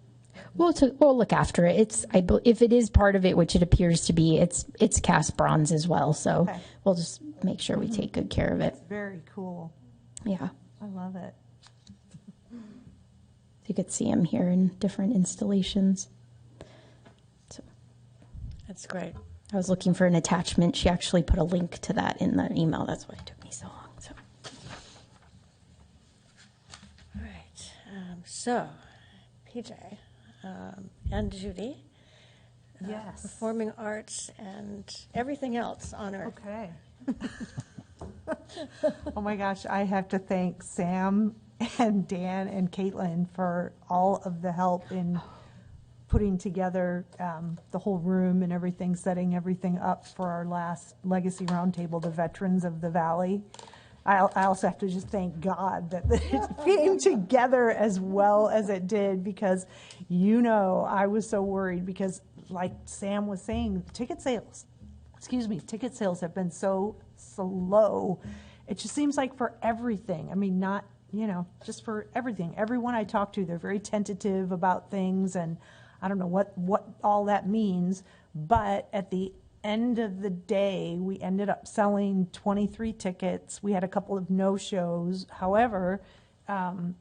We'll look after it. If it is part of it, which it appears to be, it's cast bronze as well. So Okay. we'll just make sure we take good care of it. It's very cool. Yeah. I love it. You could see him here in different installations. So That's great. I was looking for an attachment. She actually put a link to that in the email. That's why it took me so long. So All right. So, PJ and Judy, Yes. performing arts and everything else on Earth. Okay. Oh my gosh, I have to thank Sam and Dan and Caitlin for all of the help in putting together the whole room and everything, setting everything up for our last Legacy Roundtable, the Veterans of the Valley. I also have to just thank God that it came together as well as it did, because, I was so worried because, like Sam was saying, ticket sales have been so low. It just seems like for everything. I mean, not, just for everything. Everyone I talk to, they're very tentative about things, and I don't know what all that means, but at the end of the day, we ended up selling 23 tickets. We had a couple of no-shows. However, the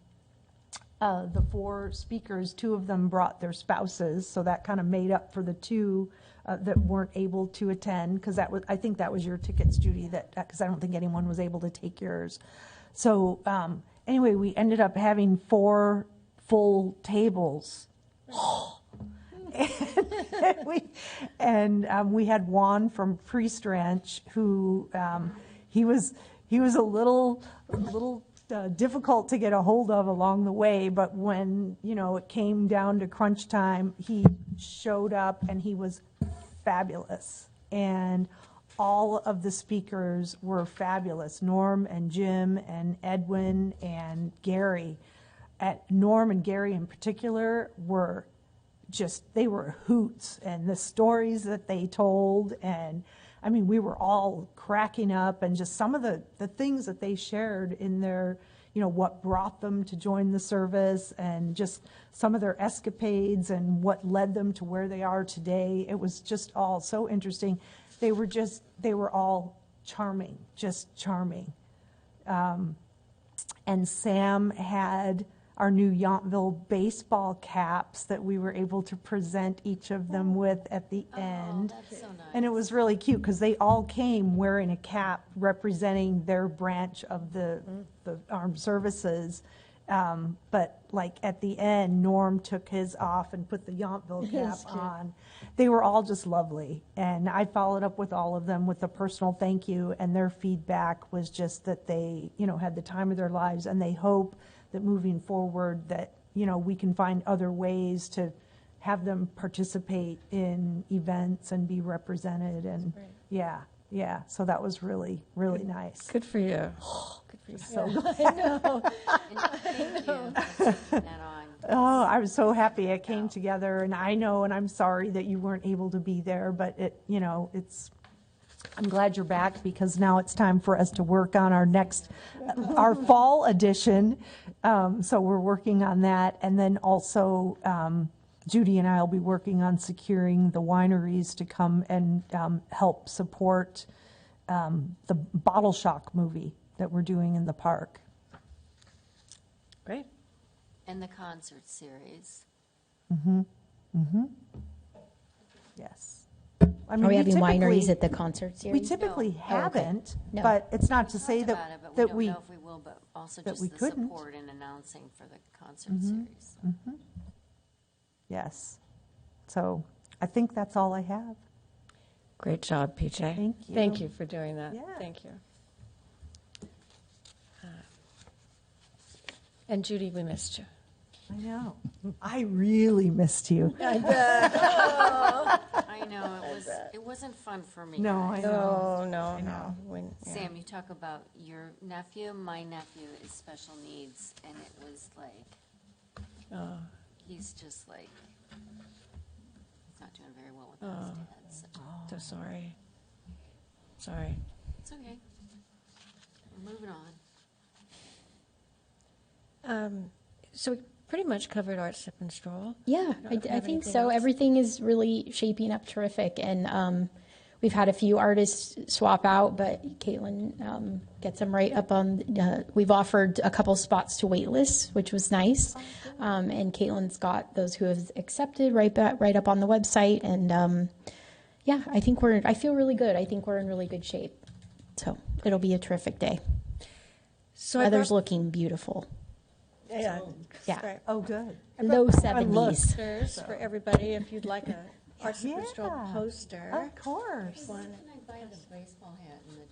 4 speakers, 2 of them brought their spouses, so that kind of made up for the 2 that weren't able to attend, because I think that was your tickets, Judy, because I don't think anyone was able to take yours. So anyway, we ended up having 4 full tables. And we had Juan from Priest Ranch, who he was a little difficult to get a hold of along the way, but when it came down to crunch time, he showed up and he was fabulous. And all of the speakers were fabulous. Norm and Jim and Edwin and Gary. Norm and Gary in particular were they were hoots, and the stories that they told, and I mean, we were all cracking up, and just some of the things that they shared in their, what brought them to join the service, and just some of their escapades and what led them to where they are today. It was just all so interesting. They were all charming, just charming. And Sam had our new Yountville baseball caps that we were able to present each of them with at the end. That's so nice. And it was really cute because they all came wearing a cap representing their branch of the armed services. But like at the end, Norm took his off and put the Yountville cap on. They were all just lovely. And I followed up with all of them with a personal thank you. And their feedback was just that they, had the time of their lives, and they hope that moving forward that, we can find other ways to have them participate in events and be represented. And yeah. So that was really, really nice. Good for you. Good for you. So I know. Thank you for taking that on. Oh, I was so happy it came together, and I know, and I'm sorry that you weren't able to be there, but I'm glad you're back, because now it's time for us to work on our fall edition. So we're working on that, and then also Judy and I will be working on securing the wineries to come and help support the Bottle Shock movie that we're doing in the park. Great. And the concert series. Yes. I are we having typically- wineries at the concert We series? typically No. haven't, No. but it's not to say Talked about it, that but we don't know if we will, but also that just we the couldn't. support in announcing for the concert series. Yes. So I think that's all I have. Great job, PJ. Thank you. Thank you for doing that. Yeah. Thank you. And Judy, we missed you. I know. I really missed you. I know, it wasn't fun for me. No, I guys. know. No. Yeah. Sam, you talk about your nephew. My nephew is special needs, and it was like, he's just like, he's not doing very well with his dad. So sorry. Sorry. It's okay. We're moving on. So we pretty much covered Art Sip and Stroll. Yeah, don't I have think anything so. else. Everything is really shaping up terrific, and we've had a few artists swap out, but Caitlin gets them right up on. We've offered a couple spots to wait lists, which was nice, and Caitlin's got those who have accepted right up on the website, and yeah, I feel really good. I think we're in really good shape, so it'll be a terrific day. So Weather's looking beautiful. Yeah. Yeah. Right. Oh, good. Low 70s. Posters for everybody if you'd like a Art Sip and Stroll Yeah. poster. Of course. Can I buy the baseball hat and the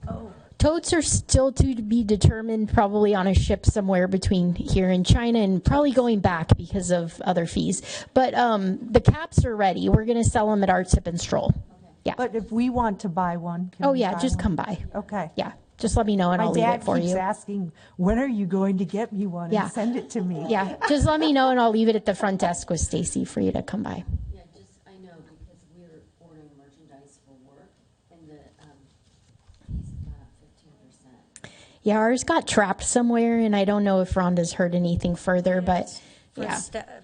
tote? Totes are still to be determined, probably on a ship somewhere between here and China, and probably going back because of other fees. But the caps are ready. We're going to sell them at Art Sip and Stroll. Yeah. But if we want to buy one, can Oh, we yeah, buy just one? come by. Okay. Yeah, just let me know and My I'll leave dad it for keeps you. asking, when are you going to get me one Yeah. and send it to me? Yeah, just let me know and I'll leave it at the front desk with Stacy for you to come by. Yeah, I know, because we're ordering merchandise for work, and the fees got up 15%. Yeah, ours got trapped somewhere, and I don't know if Rhonda's heard anything further, but For yeah.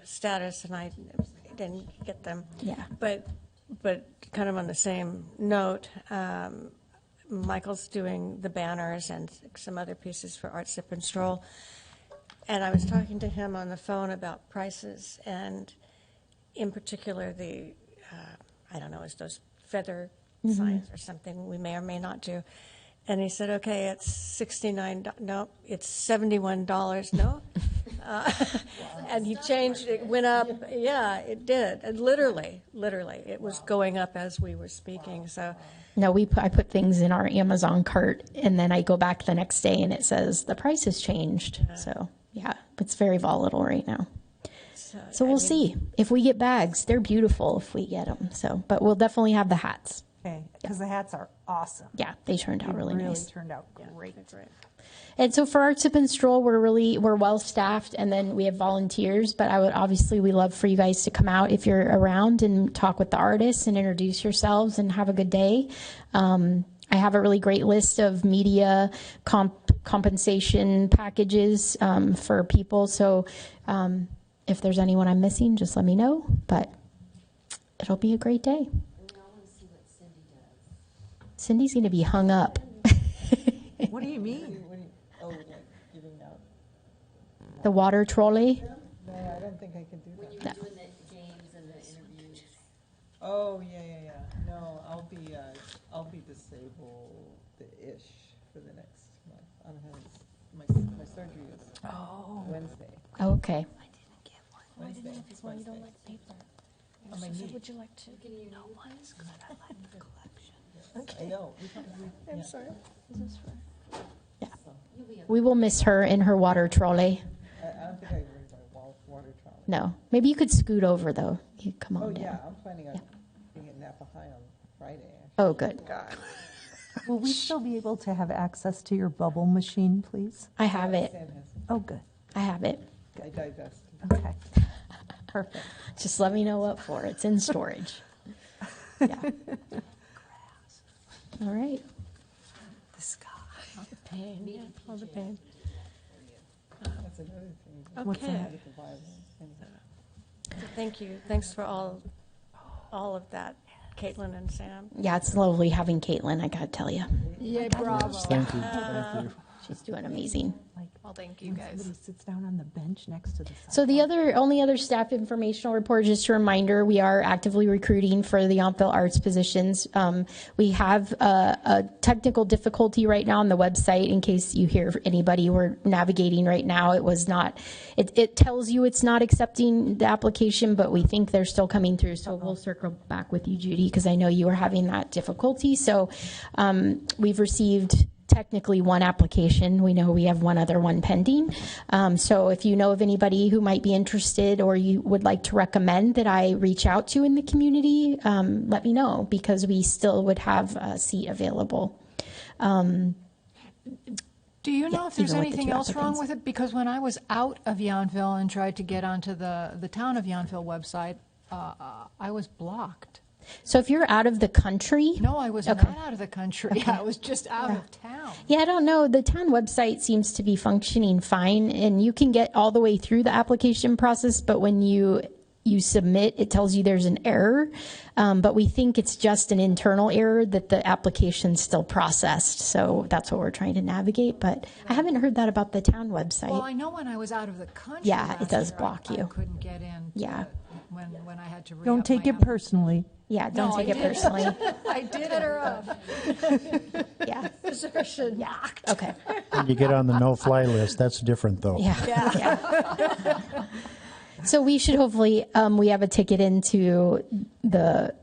status, and I didn't get them. Yeah. But kind of on the same note, Michael's doing the banners and some other pieces for Art Sip and Stroll. And I was talking to him on the phone about prices, and in particular the, I don't know, it's those feather signs or something we may or may not do. And he said, okay, it's $69, no, it's $71, no? And he changed, it went up, yeah, it did. And literally, it was going up as we were speaking, so. No, I put things in our Amazon cart, and then I go back the next day, and it says the price has changed. So, yeah, it's very volatile right now. So we'll see. If we get bags, they're beautiful if we get them. So, but we'll definitely have the hats. Okay, because the hats are awesome. Yeah, they turned out They really nice. turned out great. And so for Art Sip and Stroll, we're well staffed, and then we have volunteers. But we love for you guys to come out if you're around and talk with the artists and introduce yourselves and have a good day. I have a really great list of media compensation packages for people. So if there's anyone I'm missing, just let me know. But it'll be a great day. Cindy's going to be hung up. What do you mean? Oh, like giving out? The water trolley. No, I don't think I can do that. When you were doing the games and the interviews. Oh, yeah. No, I'll be disabled-ish for the next month. I don't have, my surgery is Wednesday. Oh, okay. Wednesday. On my knee. Would you like to? No one is good. I like the collection. I know. I'm sorry. Is this for? We will miss her in her water trolley. I don't think I can read my water trolley. No. Maybe you could scoot over, though. You come on Oh, down. yeah, I'm planning on being at Napa High on Friday. Actually. Oh, good. Will we still be able to have access to your bubble machine, please? I have it. Sam has, Oh, good. I have it. I divested. Okay. Perfect. Just let me know what for. It's in storage. Yeah. All right. The sky. Pain, yeah, all the pain. That's another thing. What's Okay. that? With the violence. So thank you. Thanks for all of that, Caitlin and Sam. Yeah, it's lovely having Caitlin, I got to tell you. Yay, bravo. Thank you. She's doing amazing. Well, thank you, When guys. somebody sits down on the bench next to the So the only other staff informational report, just a reminder, we are actively recruiting for the Yountville Arts positions. We have a technical difficulty right now on the website. In case you hear anybody, we're navigating right now. It was not. It tells you it's not accepting the application, but we think they're still coming through. So we'll circle back with you, Judy, because I know you were having that difficulty. So we've received technically one application. We know we have one other one pending. So if you know of anybody who might be interested or you would like to recommend that I reach out to in the community, let me know, because we still would have a seat available. Do you know if there's even with the anything two else wrong applicants. with it? Because when I was out of Yountville and tried to get onto the town of Yountville website, I was blocked. So if you're out of the country, No, I was Okay. not out of the country. I was just out of town. yeah, I don't know. The town website seems to be functioning fine, and you can get all the way through the application process, but when you submit, it tells you there's an error. But we think it's just an internal error that the application's still processed. So that's what we're trying to navigate. But I haven't heard that about the town website. Well, I know when I was out of the country. Yeah, it last does year, block I you. couldn't get in. Yeah. When I had to re-up Don't take my it app. personally. Yeah, don't No, take I it didn't. personally. I did it or of. Yeah. Assertion. Okay. When you get on the no-fly list, that's different, though. Yeah. So we should hopefully, we have a ticket into the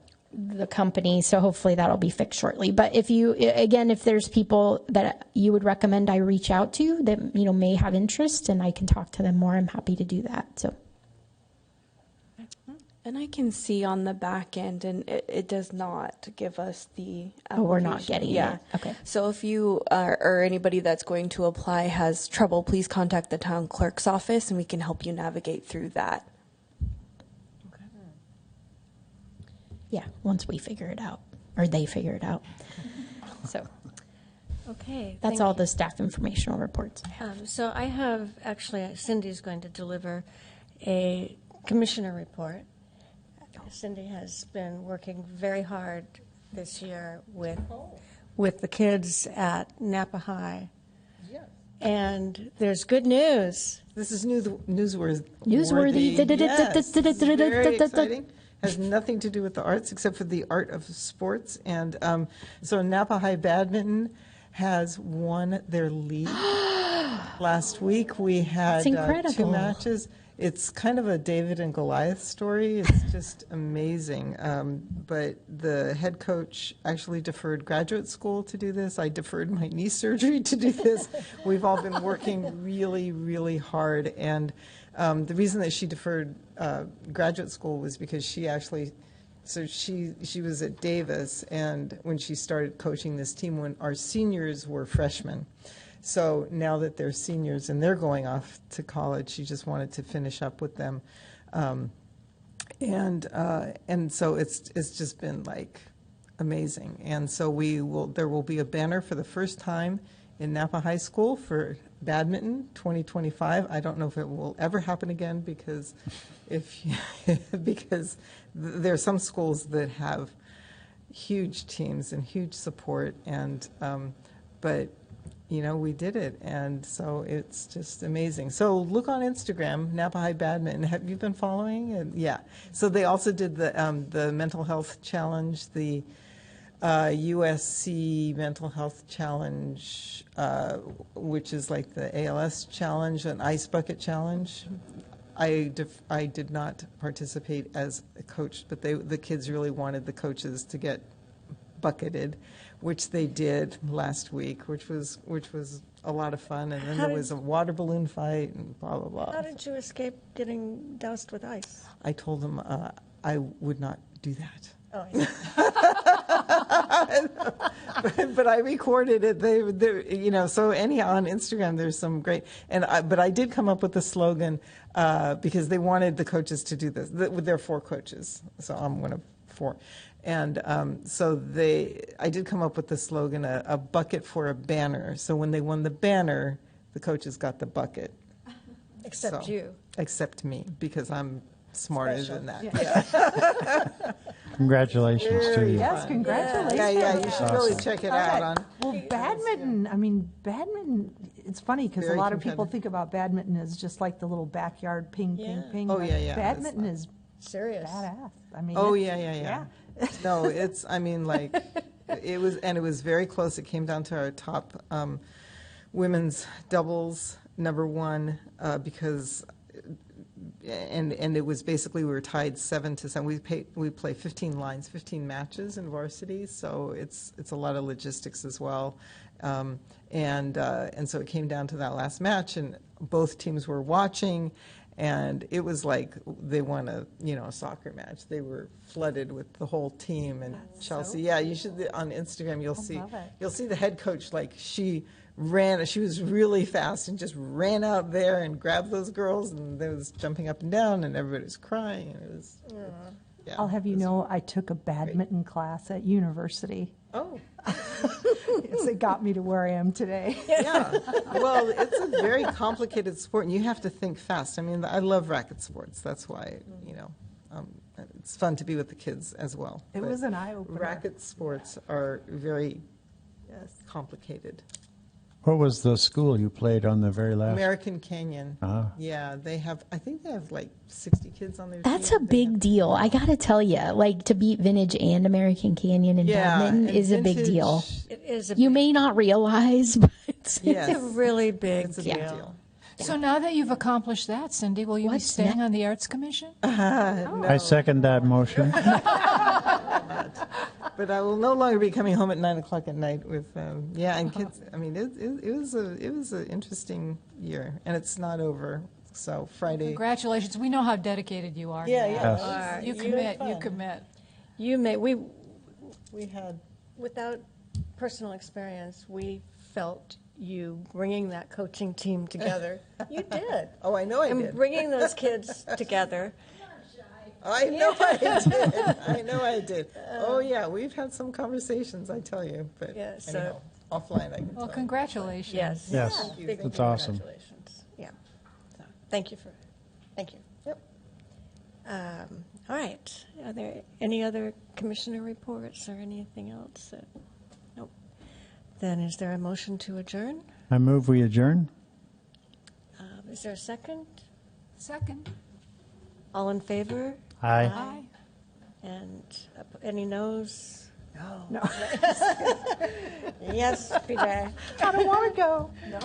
company, so hopefully that'll be fixed shortly. But if there's people that you would recommend I reach out to that, may have interest and I can talk to them more, I'm happy to do that. So. And I can see on the back end, and it does not give us the application. Oh, we're not getting yeah. it. Okay. So if you or anybody that's going to apply has trouble, please contact the town clerk's office, and we can help you navigate through that. Yeah, once we figure it out, or they figure it out. So Okay. that's thank all you. the staff informational reports. So I have, actually, Cindy's going to deliver a commissioner report. Cindy has been working very hard this year with the kids at Napa High. Yes. And there's good news. This is newsworthy. Newsworthy. Yes, this is very exciting. Has nothing to do with the arts except for the art of sports. And so Napa High Badminton has won their league. Last week we had That's incredible. 2 matches. It's kind of a David and Goliath story. It's just amazing. But the head coach actually deferred graduate school to do this. I deferred my knee surgery to do this. We've all been working really, really hard. And the reason that she deferred graduate school was because she actually, so she was at Davis, and when she started coaching this team when our seniors were freshmen. So now that they're seniors and they're going off to college, she just wanted to finish up with them, and so it's just been like amazing. And so there will be a banner for the first time in Napa High School for badminton 2025. I don't know if it will ever happen again because because there are some schools that have huge teams and huge support, and but we did it, and so it's just amazing. So look on Instagram, Napa High Badminton. Have you been following? And yeah. So they also did the mental health challenge, the USC mental health challenge, which is like the ALS challenge, an ice bucket challenge. I did not participate as a coach, but the kids really wanted the coaches to get bucketed, which they did last week, which was a lot of fun. And then there was a water balloon fight and blah blah blah. How did you escape getting doused with ice? I told them I would not do that. Oh, but I recorded it. So anyhow, on Instagram, there's some great. But I did come up with the slogan because they wanted the coaches to do this. There are 4 coaches, so I'm one of 4. And so I did come up with the slogan, a bucket for a banner. So when they won the banner, the coaches got the bucket. except you. Except me, because I'm smarter Special. than that. Yeah. Congratulations to you. Yes, congratulations. Yeah, you should really Awesome. check it out on. Well, badminton, it's funny because a Very lot of people competitive. think about badminton as just like the little backyard ping, ping, Yeah. ping. Oh, but yeah, yeah, Badminton it's is Serious. badass. I mean, Oh, it's- yeah. No, it's, I mean, like, it was very close. It came down to our top women's doubles, number one, because, and it was basically, we were tied 7-7. We play 15 lines, 15 matches in varsity, so it's a lot of logistics as well. And so it came down to that last match, and both teams were watching, and it was like they won a soccer match. They were flooded with the whole team, and Chelsea. Yeah, you should on Instagram. love it. You'll see the head coach, like she was really fast and just ran out there and grabbed those girls, and they was jumping up and down, and everybody was crying, and it was. Yeah, I'll have you it was- know, I took a badminton class at university. Oh. Yes, it got me to where I am today. Yeah, well, it's a very complicated sport, and you have to think fast. I mean, I love racket sports. That's why, it's fun to be with the kids as well. It But was an eye-opener. racket sports are very Yes. complicated. What was the school you played on the very last? American Canyon. Ah. Yeah, I think they have like 60 kids on their team. That's a big deal. I got to tell you, like to beat Vintage and American Canyon in badminton and is a big vintage- deal. It is a You big, may not realize, but Yes, it's a really big it's a deal. big deal. So now that you've accomplished that, Cindy, will you be What's staying ne- on the Arts Commission? I second that motion. But I will no longer be coming home at 9:00 at night with, and kids. I mean, it was an interesting year, and it's not over. So Friday. Congratulations. We know how dedicated you are. to Yeah, that. yeah. Yes. You You commit. had You fun. commit. You may, We had. without personal experience, we felt you bringing that coaching team together. You did. Oh, I know I And did. bringing those kids together. I know I did. I know I did. Oh yeah, we've had some conversations. I tell you, but Yeah, so- anyhow, offline I can Well, tell congratulations. Yes. Yes, Big that's awesome. Congratulations. Yeah. So, thank you. Yep. All right. Are there any other commissioner reports or anything else? Nope. Then is there a motion to adjourn? I move we adjourn. Is there a second? Second. All in favor? Aye. Aye. And any noes? No. Yes, PJ. I don't want to go. No.